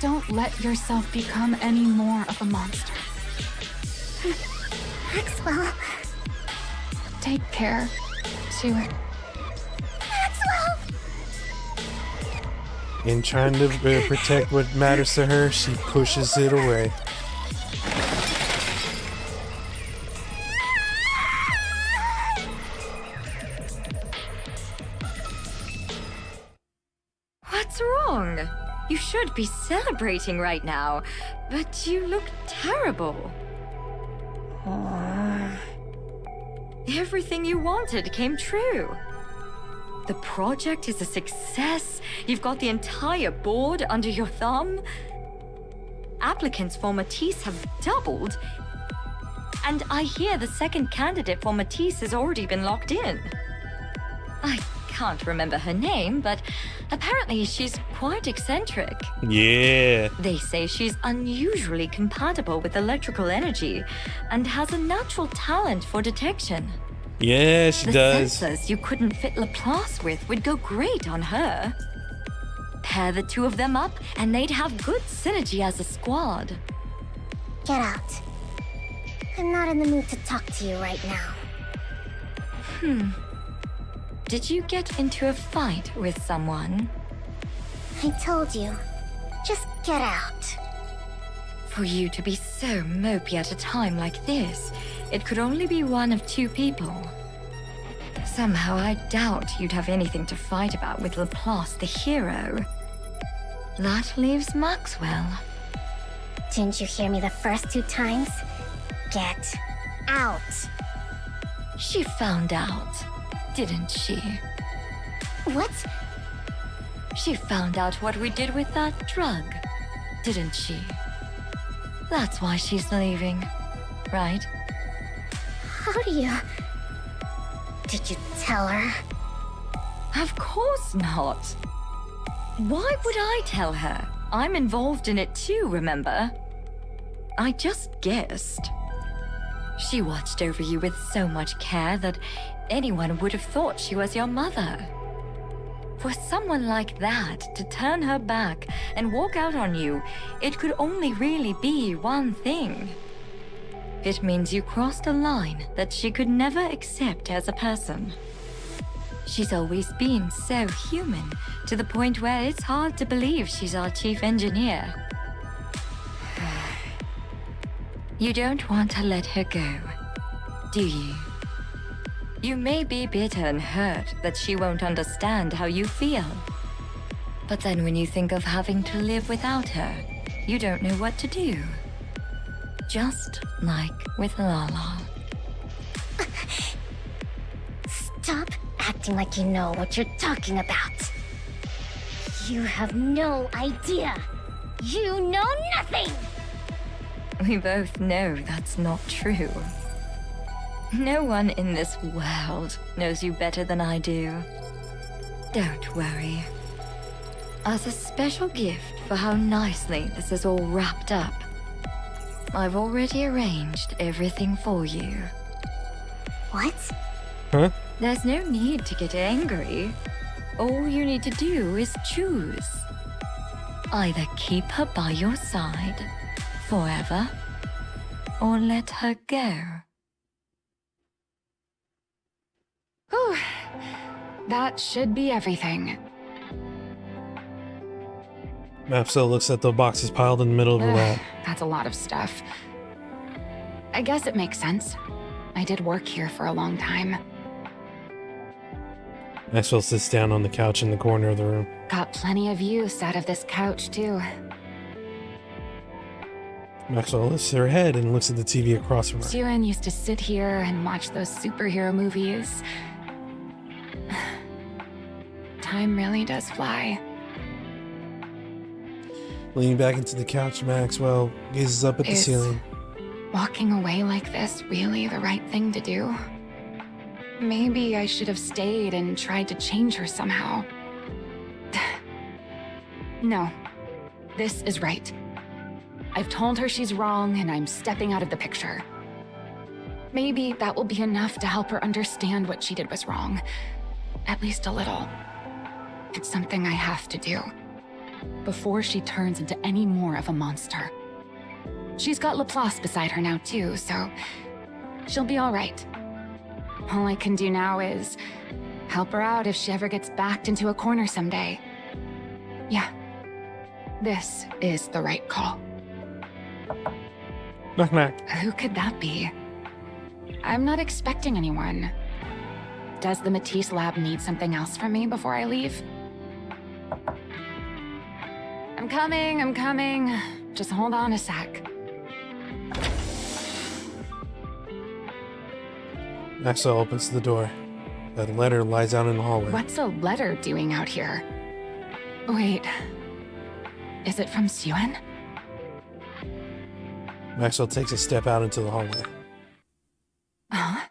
Don't let yourself become any more of a monster. Maxwell, Take care, too. Maxwell! In trying to protect what matters to her, she pushes it away. What's wrong? You should be celebrating right now, but you look terrible. Everything you wanted came true. The project is a success. You've got the entire board under your thumb. Applicants for Matisse have doubled. And I hear the second candidate for Matisse has already been locked in. I can't remember her name, but apparently she's quite eccentric. Yeah. They say she's unusually compatible with electrical energy and has a natural talent for detection. Yeah, she The does. sensors you couldn't fit Laplace with would go great on her. Pair the two of them up and they'd have good synergy as a squad. Get out. I'm not in the mood to talk to you right now. Did you get into a fight with someone? I told you. Just get out. For you to be so mopey at a time like this, it could only be one of two people. Somehow I doubt you'd have anything to fight about with Laplace the hero. That leaves Maxwell. Didn't you hear me the first 2 times? Get out. She found out, didn't she? What? She found out what we did with that drug, didn't she? That's why she's leaving, right? How do you... Did you tell her? Of course not. Why would I tell her? I'm involved in it too, remember? I just guessed. She watched over you with so much care that anyone would have thought she was your mother. For someone like that to turn her back and walk out on you, it could only really be one thing. It means you crossed a line that she could never accept as a person. She's always been so human, to the point where it's hard to believe she's our chief engineer. You don't want to let her go, do you? You may be bitter and hurt that she won't understand how you feel. But then when you think of having to live without her, you don't know what to do. Just like with Lala. Stop acting like you know what you're talking about. You have no idea. You know nothing! We both know that's not true. No one in this world knows you better than I do. Don't worry. As a special gift for how nicely this is all wrapped up, I've already arranged everything for you. What? Huh? There's no need to get angry. All you need to do is choose. Either keep her by your side forever, or let her go. Whew. That should be everything. Maxwell looks at the boxes piled in the middle of her lap. That's a lot of stuff. I guess it makes sense. I did work here for a long time. Maxwell sits down on the couch in the corner of the room. Got plenty of use out of this couch, too. Maxwell lifts her head and looks at the TV across from her. Jiren used to sit here and watch those superhero movies. Time really does fly. Leaning back into the couch, Maxwell gazes up at the Is ceiling. walking away like this really the right thing to do? Maybe I should have stayed and tried to change her somehow. No, this is right. I've told her she's wrong and I'm stepping out of the picture. Maybe that will be enough to help her understand what she did was wrong. At least a little. It's something I have to do. Before she turns into any more of a monster. She's got Laplace beside her now too, so she'll be all right. All I can do now is help her out if she ever gets backed into a corner someday. Yeah, this is the right call. Knock knock. Who could that be? I'm not expecting anyone. Does the Matisse lab need something else from me before I leave? I'm coming. Just hold on a sec. Maxwell opens the door. A letter lies out in the hallway. What's a letter doing out here? Wait, is it from Suen? Maxwell takes a step out into the hallway. Huh?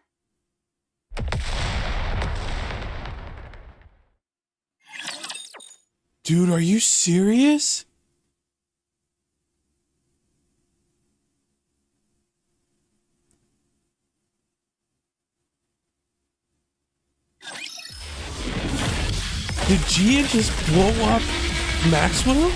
Dude, are you serious? Did Gia just blow up Maxwell?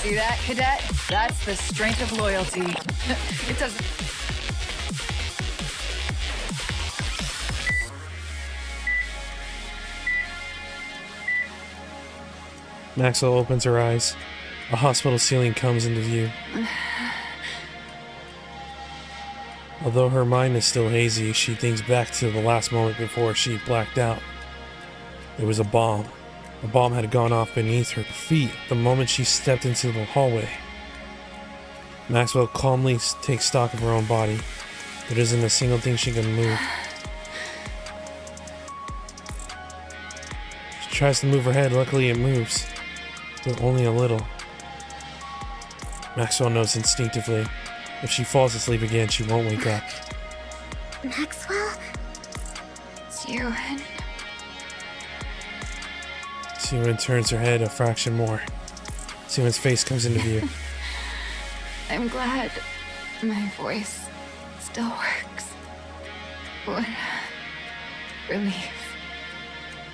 See that, Cadet? That's the strength of loyalty. It doesn't... Maxwell opens her eyes. A hospital ceiling comes into view. Although her mind is still hazy, she thinks back to the last moment before she blacked out. There was a bomb. The bomb had gone off beneath her feet the moment she stepped into the hallway. Maxwell calmly takes stock of her own body. There isn't a single thing she can move. She tries to move her head, luckily it moves, but only a little. Maxwell knows instinctively, if she falls asleep again, she won't wake up. Maxwell? Suen. Suen turns her head a fraction more. Suen's face comes into view. I'm glad my voice still works. What relief.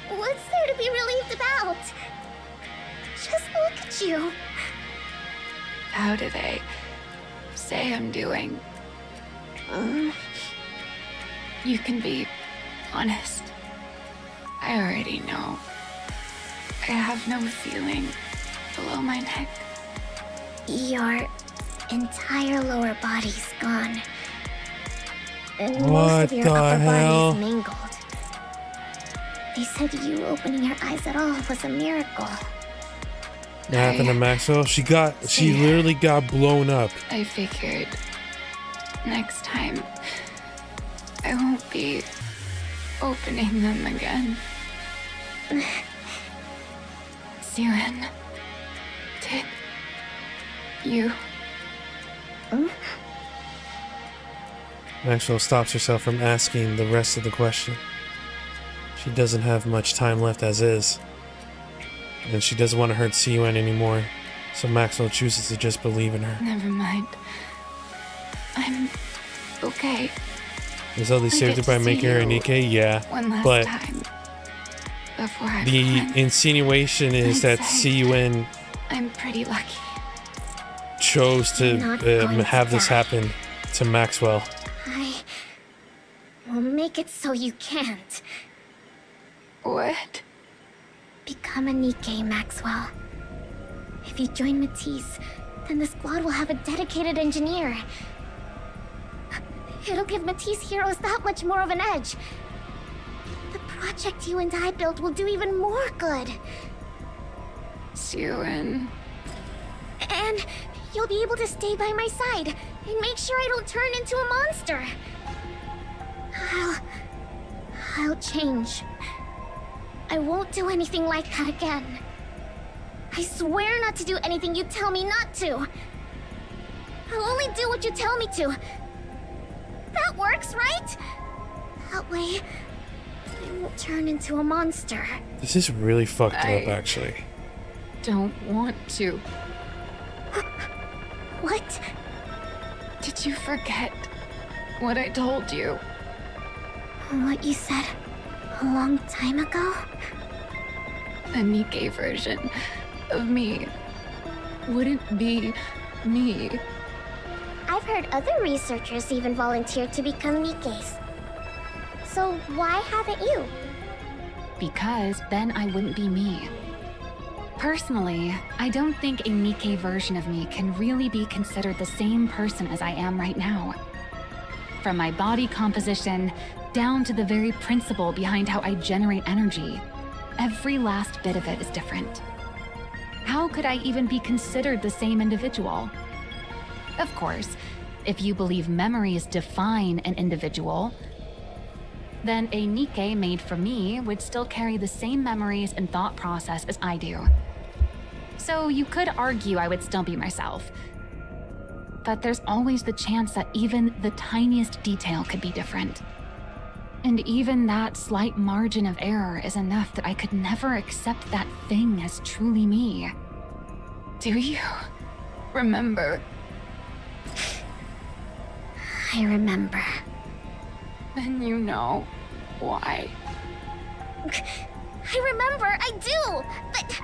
What's there to be relieved about? Just look at you. How do they say I'm doing? You can be honest. I already know. I have no feeling below my neck. Your entire lower body's gone. And What most of your the upper hell? body's mangled. They said you opening your eyes at all was a miracle. What happened to Maxwell? She literally got blown up. I figured next time I won't be opening them again. Suen, did you? Maxwell stops herself from asking the rest of the question. She doesn't have much time left as is. And she doesn't want to hurt Suen anymore. So Maxwell chooses to just believe in her. Never mind. I'm okay. Zelda saved get it by to making see her a you NIKKE, yeah. One last But time before I the run. insinuation is I'd that say Suen I'm pretty lucky. chose to Not going to have this die. happen to Maxwell. I will make it so you can't. What? Become a NIKKE, Maxwell. If you join Matisse, then the squad will have a dedicated engineer. It'll give Matisse heroes that much more of an edge. The project you and I built will do even more good. Suen. And you'll be able to stay by my side and make sure I don't turn into a monster. I'll change. I won't do anything like that again. I swear not to do anything you tell me not to. I'll only do what you tell me to. That works, right? That way, I won't turn into a monster. This is really fucked up, I- actually. Don't want to. What? Did you forget what I told you? What you said A long time ago? A NIKKE version of me wouldn't be me. I've heard other researchers even volunteered to become Nikkes. So why haven't you? Because then I wouldn't be me. Personally, I don't think a NIKKE version of me can really be considered the same person as I am right now. From my body composition, down to the very principle behind how I generate energy, every last bit of it is different. How could I even be considered the same individual? Of course, if you believe memories define an individual, then a NIKKE made for me would still carry the same memories and thought process as I do. So you could argue I would still be myself. But there's always the chance that even the tiniest detail could be different. And even that slight margin of error is enough that I could never accept that thing as truly me. Do you remember? I remember. Then you know why. I remember, I do! But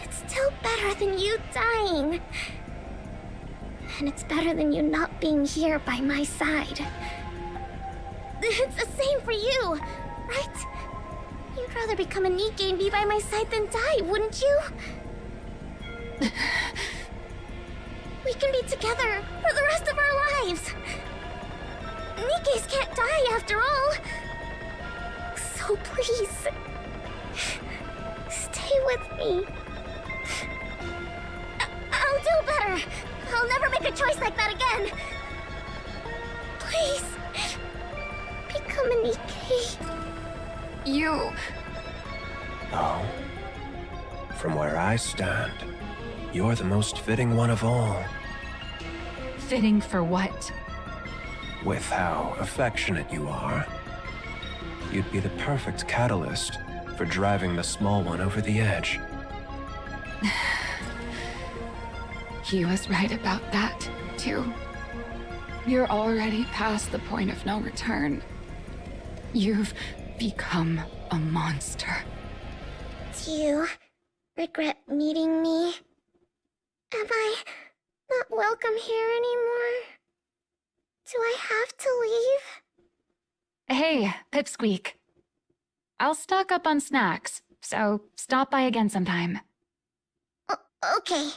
it's still better than you dying. And it's better than you not being here by my side. It's the same for you, right? You'd rather become a NIKKE and be by my side than die, wouldn't you? We can be together for the rest of our lives. Nikkes can't die after all. So please, stay with me. I'll do better. I'll never make a choice like that again. Please, become a NIKKE. You... No. From where I stand, you're the most fitting one of all. Fitting for what? With how affectionate you are, you'd be the perfect catalyst for driving the small one over the edge. He was right about that, too. You're already past the point of no return. You've become a monster. Do you regret meeting me? Am I not welcome here anymore? Do I have to leave? Hey, Pipsqueak. I'll stock up on snacks, so stop by again sometime. Okay.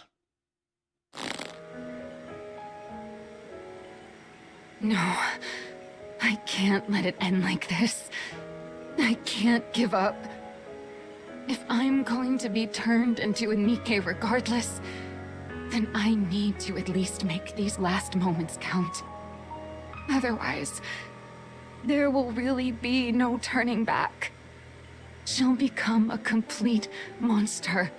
No, I can't let it end like this. I can't give up. If I'm going to be turned into a NIKKE regardless, then I need to at least make these last moments count. Otherwise, there will really be no turning back. She'll become a complete monster.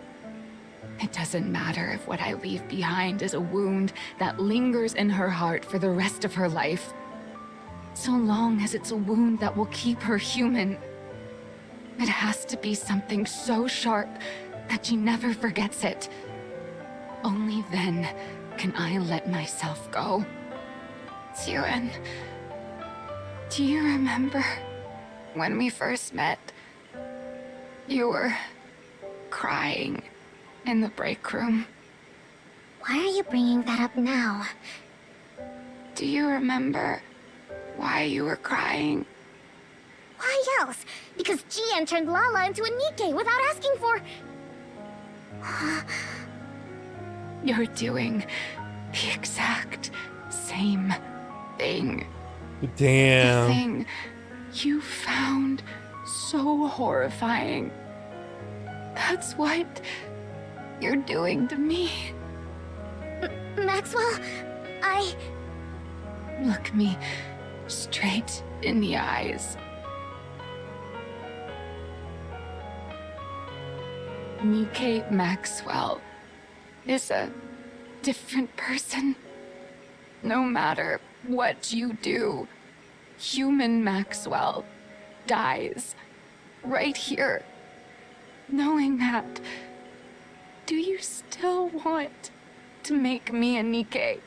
It doesn't matter if what I leave behind is a wound that lingers in her heart for the rest of her life. So long as it's a wound that will keep her human. It has to be something so sharp that she never forgets it. Only then can I let myself go. Xiuan, do you remember when we first met? You were crying in the break room. Why are you bringing that up now? Do you remember why you were crying? Why else? Because Jian turned Lala into a NIKKE without asking for... You're doing the exact same thing. Damn. The thing you found so horrifying. That's what you're doing to me. Maxwell, Look me straight in the eyes. NIKKE Maxwell is a different person. No matter what you do, human Maxwell dies right here. Knowing that, do you still want to make me a NIKKE?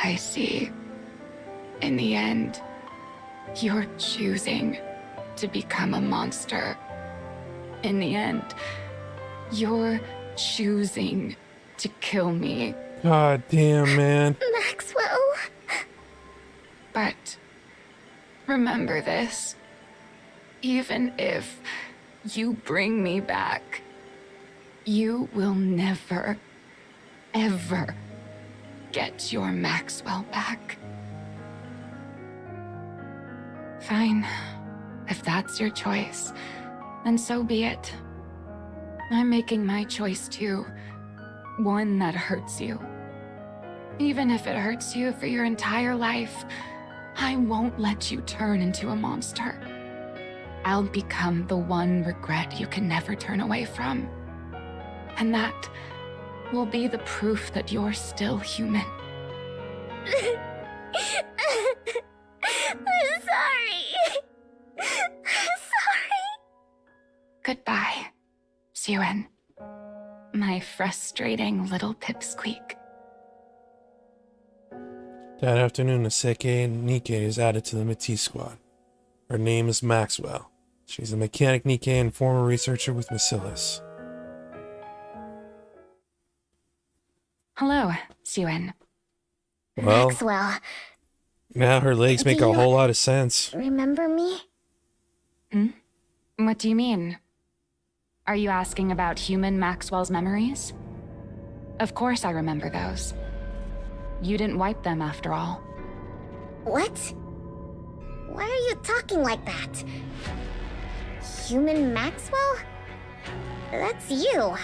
I see. In the end, you're choosing to become a monster. In the end, you're choosing to kill me. God damn, man. Maxwell. But remember this. Even if you bring me back, you will never, ever get your Maxwell back. Fine. If that's your choice, then so be it. I'm making my choice too. One that hurts you. Even if it hurts you for your entire life, I won't let you turn into a monster. I'll become the one regret you can never turn away from. And that will be the proof that you're still human. I'm sorry. I'm sorry. Goodbye, Suen. My frustrating little pipsqueak. That afternoon, a Seikei NIKKE is added to the Métis squad. Her name is Maxwell. She's a mechanic NIKKE and former researcher with Bacillus. Hello, Suen. Well, Maxwell, now her legs make Do a you- whole lot of sense. remember me? What do you mean? Are you asking about human Maxwell's memories? Of course I remember those. You didn't wipe them after all. What? Why are you talking like that? Human Maxwell? That's you.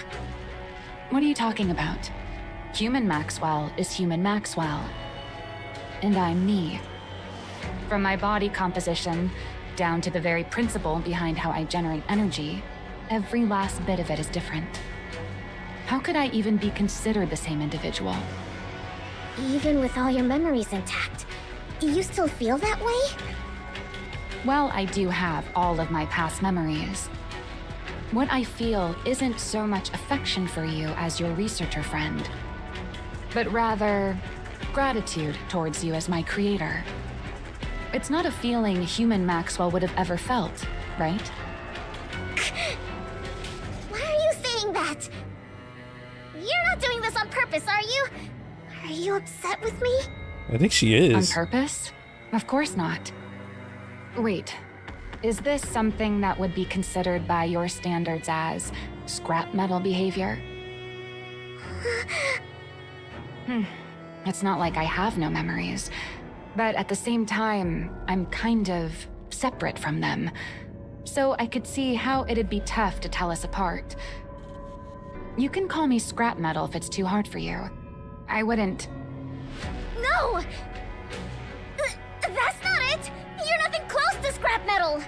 What are you talking about? Human Maxwell is human Maxwell. And I'm me. From my body composition, down to the very principle behind how I generate energy, every last bit of it is different. How could I even be considered the same individual? Even with all your memories intact, do you still feel that way? Well, I do have all of my past memories. What I feel isn't so much affection for you as your researcher friend, but rather gratitude towards you as my creator. It's not a feeling human Maxwell would have ever felt, right? Why are you saying that? You're not doing this on purpose, are you? Are you upset with me? I think she is. On purpose? Of course not. Wait, is this something that would be considered by your standards as scrap metal behavior? It's not like I have no memories, but at the same time, I'm kind of separate from them. So I could see how it'd be tough to tell us apart. You can call me scrap metal if it's too hard for you. I wouldn't. No! That's not it! You're nothing close to scrap metal!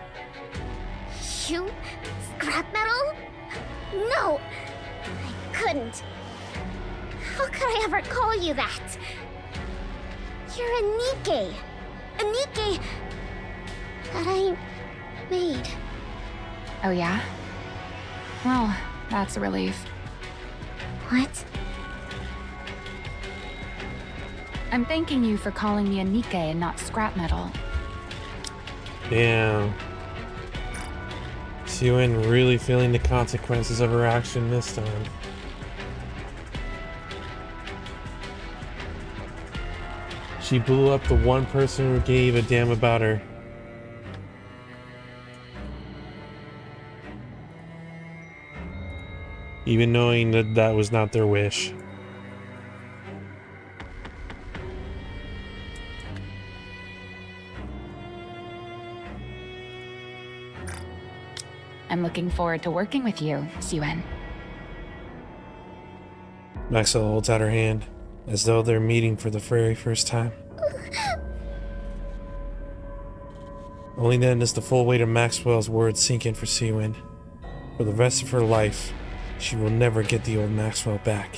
You? Scrap metal? No! I couldn't. How could I ever call you that? You're a NIKKE. A NIKKE that I made. Oh yeah? Well, that's a relief. What? I'm thanking you for calling me a NIKKE and not scrap metal. Damn. Suen really feeling the consequences of her action this time. She blew up the one person who gave a damn about her. Even knowing that that was not their wish. I'm looking forward to working with you, Suen. Maxwell holds out her hand, as though they're meeting for the very first time. Only then does the full weight of Maxwell's words sink in for Suen. For the rest of her life, she will never get the old Maxwell back.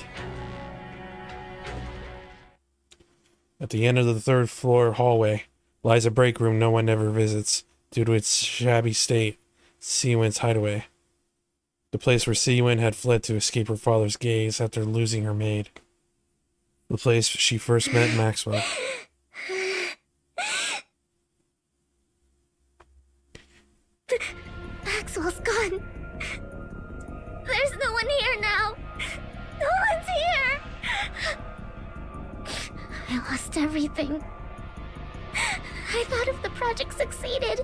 At the end of the third floor hallway lies a break room no one ever visits due to its shabby state, Sewen's hideaway. The place where Sewen had fled to escape her father's gaze after losing her maid. The place she first met Maxwell. I lost everything. I thought if the project succeeded,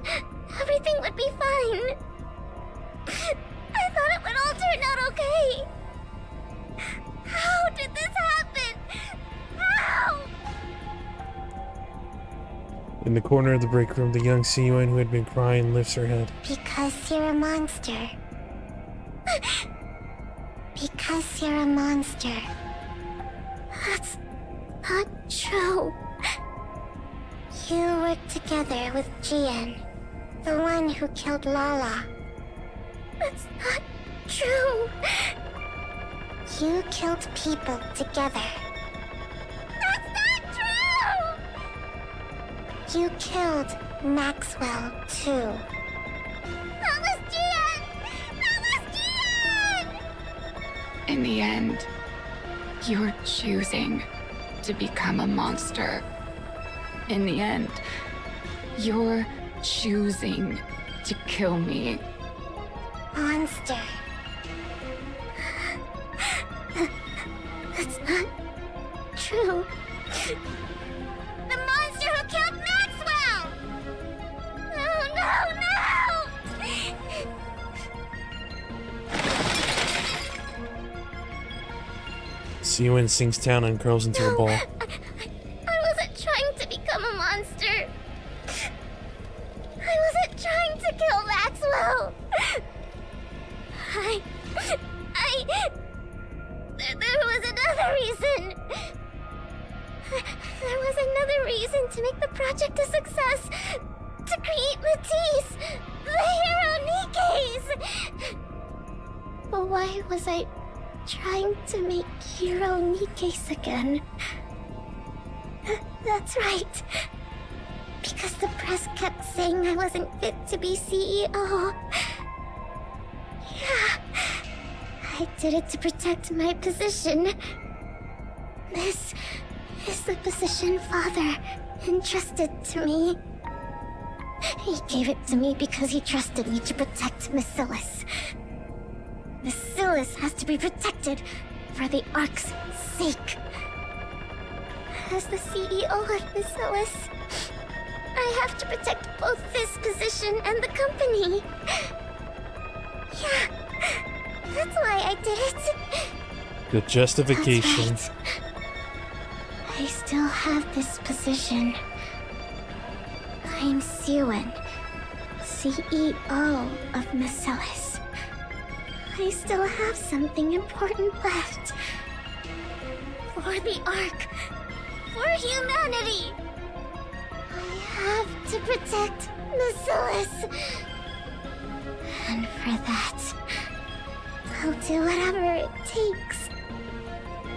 everything would be fine. I thought it would all turn out okay. How did this happen? How? In the corner of the break room, the young Siyun who had been crying lifts her head. Because you're a monster. Because you're a monster. That's not true. You worked together with Jian, the one who killed Lala. That's not true. You killed people together. That's not true! You killed Maxwell, too. That was Jian! That was Jian! In the end, you're choosing to become a monster. In the end, you're choosing to kill me. Monster. That's not true. The monster who killed Maxwell! No, no, no! Siyun sinks down and curls into a ball. I wasn't trying to become a monster. I wasn't trying to kill Maxwell. There was another reason. There was another reason to make the project a success. To create Matisse, the hero Nikke's. But why was I trying to make hero Nikke's again? That's right. Because the press kept saying I wasn't fit to be CEO. Yeah. I did it to protect my position. This is the position Father entrusted to me. He gave it to me because he trusted me to protect Miscellus. Miscellus has to be protected for the Ark's sake. As the CEO of Miscellus, I have to protect both this position and the company. Yeah, that's why I did it. Good justification. That's right. I still have this position. I'm Siyun, CEO of Miscellus. I still have something important left. For the Ark. For humanity. I have to protect Miscellus. And for that, I'll do whatever it takes.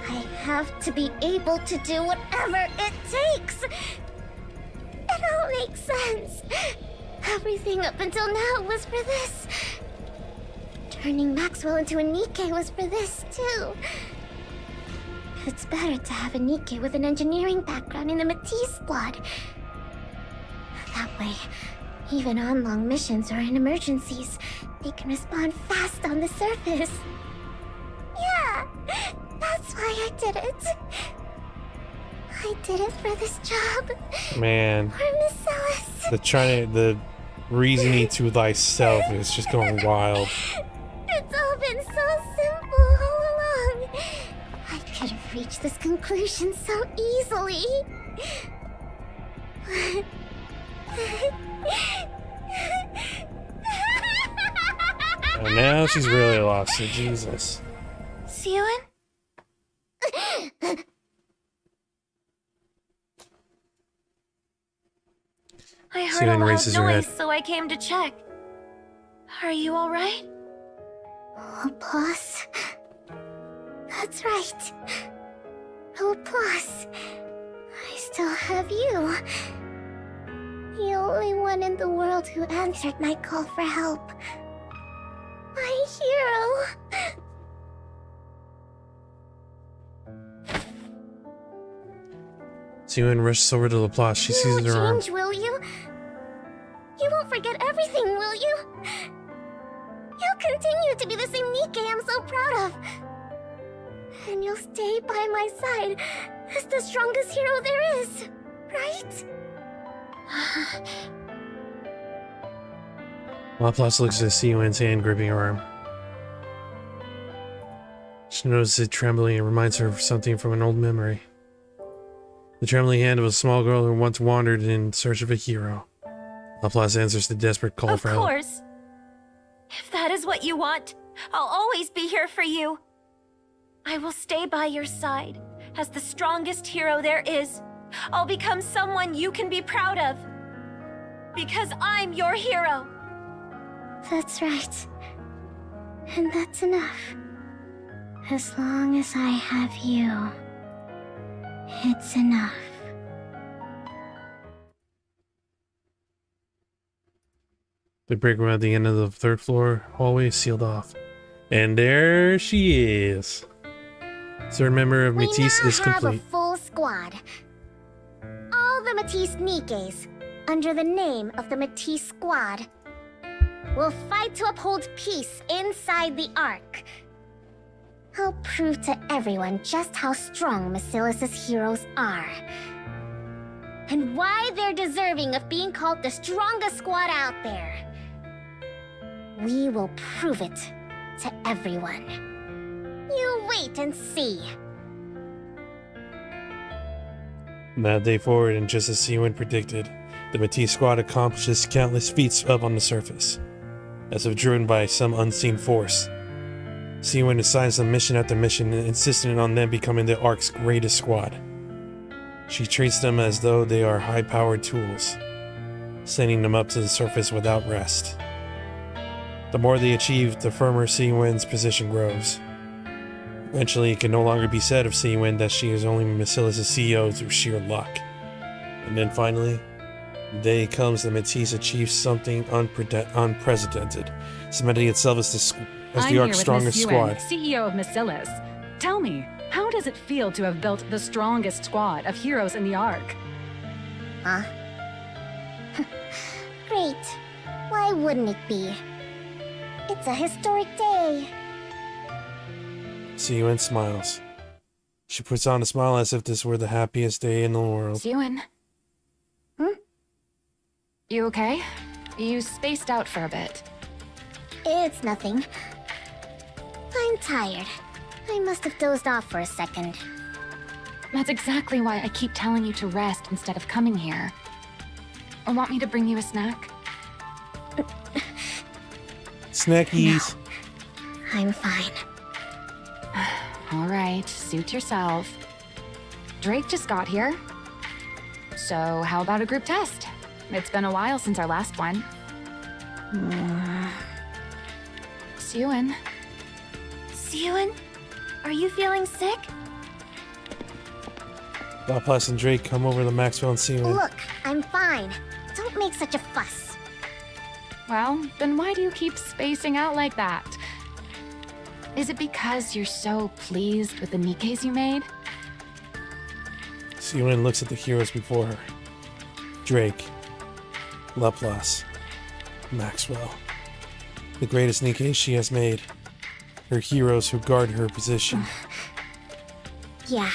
I have to be able to do whatever it takes. It all makes sense. Everything up until now was for this. Turning Maxwell into a NIKKE was for this, too. It's better to have a NIKKE with an engineering background in the Matisse squad. That way, even on long missions or in emergencies, they can respond fast on the surface. Yeah, that's why I did it. I did it for this job. Man, For Miscellus. the reasoning to thyself is just going wild. It's all been so simple all along. I could have reached this conclusion so easily. And now she's really lost it. Jesus. Siyun? I heard Siyun a loud raises her noise, head. so I came to check. Are you alright? Laplace? That's right. Laplace. I still have you. The only one in the world who answered my call for help. My hero. Siyun rushes over to Laplace. She You seizes won't her arm. change, will you? You won't forget everything, will you? You'll continue to be the same NIKKE I'm so proud of. And you'll stay by my side as the strongest hero there is, right? Laplace looks at Siwen's hand gripping her arm. She notices it trembling and reminds her of something from an old memory. The trembling hand of a small girl who once wandered in search of a hero. Laplace answers the desperate call for help. Of course. If that is what you want, I'll always be here for you. I will stay by your side as the strongest hero there is. I'll become someone you can be proud of. Because I'm your hero. That's right. And that's enough. As long as I have you, it's enough. The break room at the end of the third floor hallway is sealed off. And there she is. Third member of Matisse is We now have complete. a full squad. All the Matisse Nikkes, under the name of the Matisse Squad, will fight to uphold peace inside the Ark. I'll prove to everyone just how strong Basilis's heroes are. And why they're deserving of being called the strongest squad out there. We will prove it to everyone. You wait and see. That day forward, and just as Siwen predicted, the Matisse squad accomplishes countless feats up on the surface, as if driven by some unseen force. Siwen assigns them mission after mission, insisting on them becoming the Ark's greatest squad. She treats them as though they are high-powered tools, sending them up to the surface without rest. The more they achieve, the firmer Siwen's position grows. Eventually, it can no longer be said of Siwen that she is only Basilis's CEO through sheer luck. And then finally, the day comes that Matisse achieves something unprecedented, cementing itself as the Ark's strongest squad. CEO of Basilis. Tell me, how does it feel to have built the strongest squad of heroes in the Ark? Huh? Great. Why wouldn't it be? It's a historic day. Siwen smiles. She puts on a smile as if this were the happiest day in the world. Siwen. Hmm? You okay? You spaced out for a bit. It's nothing. I'm tired. I must have dozed off for a second. That's exactly why I keep telling you to rest instead of coming here. Or want me to bring you a snack? Snackies. No, I'm fine. All right, suit yourself. Drake just got here. So how about a group test? It's been a while since our last one. Siwen. Siwen, are you feeling sick? Laplace and Drake come over to Maxwell and Siwen. Look, I'm fine. Don't make such a fuss. Well, then why do you keep spacing out like that? Is it because you're so pleased with the Nikkes you made? Siwen looks at the heroes before her. Drake, Laplace, Maxwell. The greatest Nikkes she has made. Her heroes who guard her position. Yeah.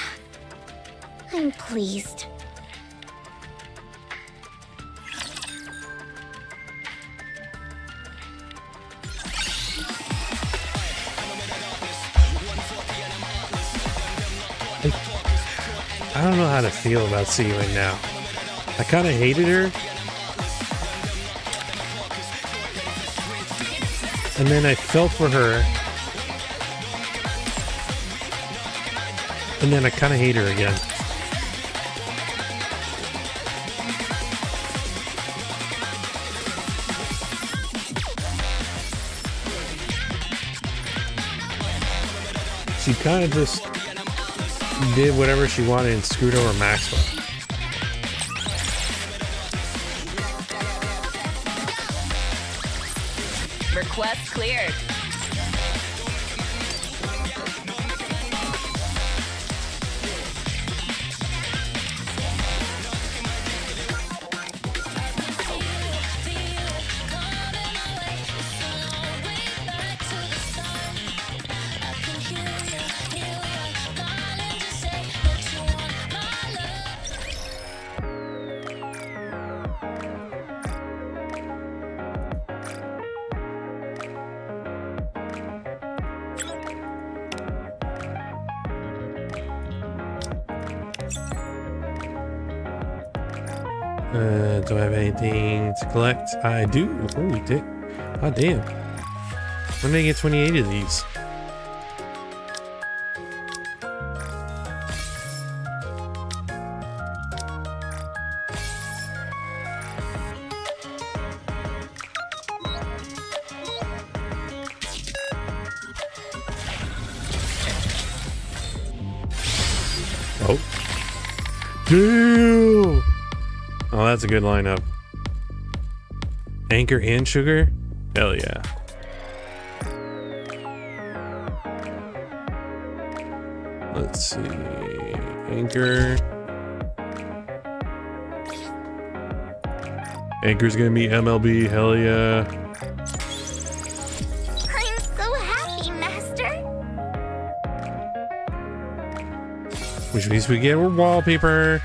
I'm pleased. I don't know how to feel about Siwen now. I kind of hated her. And then I felt for her. And then I kind of hate her again. She kind of just did whatever she wanted and screwed over Maxwell. Request cleared. Do I have anything to collect? I do. Holy dick. Oh, damn. When did I get 28 of these? Oh. Damn! Oh, that's a good lineup. Anchor and sugar? Hell yeah. Let's see. Anchor. Anchor's gonna be MLB. Hell yeah. I'm so happy, Master. Which means we get our wallpaper.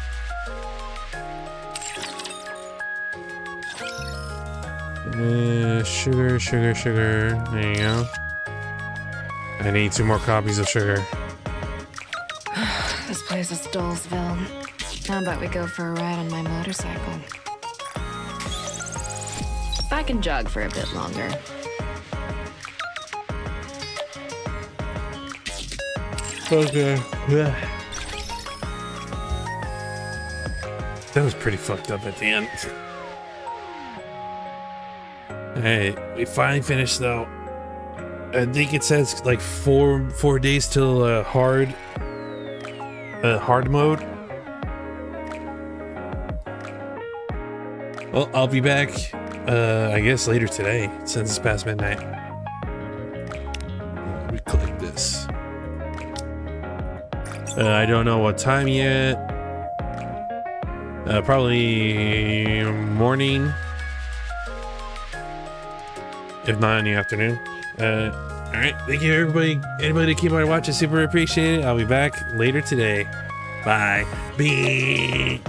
Sugar, sugar, sugar. There you go. I need 2 more copies of sugar. This place is Dullsville. How about we go for a ride on my motorcycle? I can jog for a bit longer. Okay. That was pretty fucked up at the end. Hey, we finally finished though. I think it says like four days till hard mode. Well, I'll be back I guess later today since it's past midnight. Let me click this. I don't know what time yet. Probably morning. If not in the afternoon. Alright, thank you everybody. Anybody that keep on watching, super appreciate it. I'll be back later today. Bye. Bye.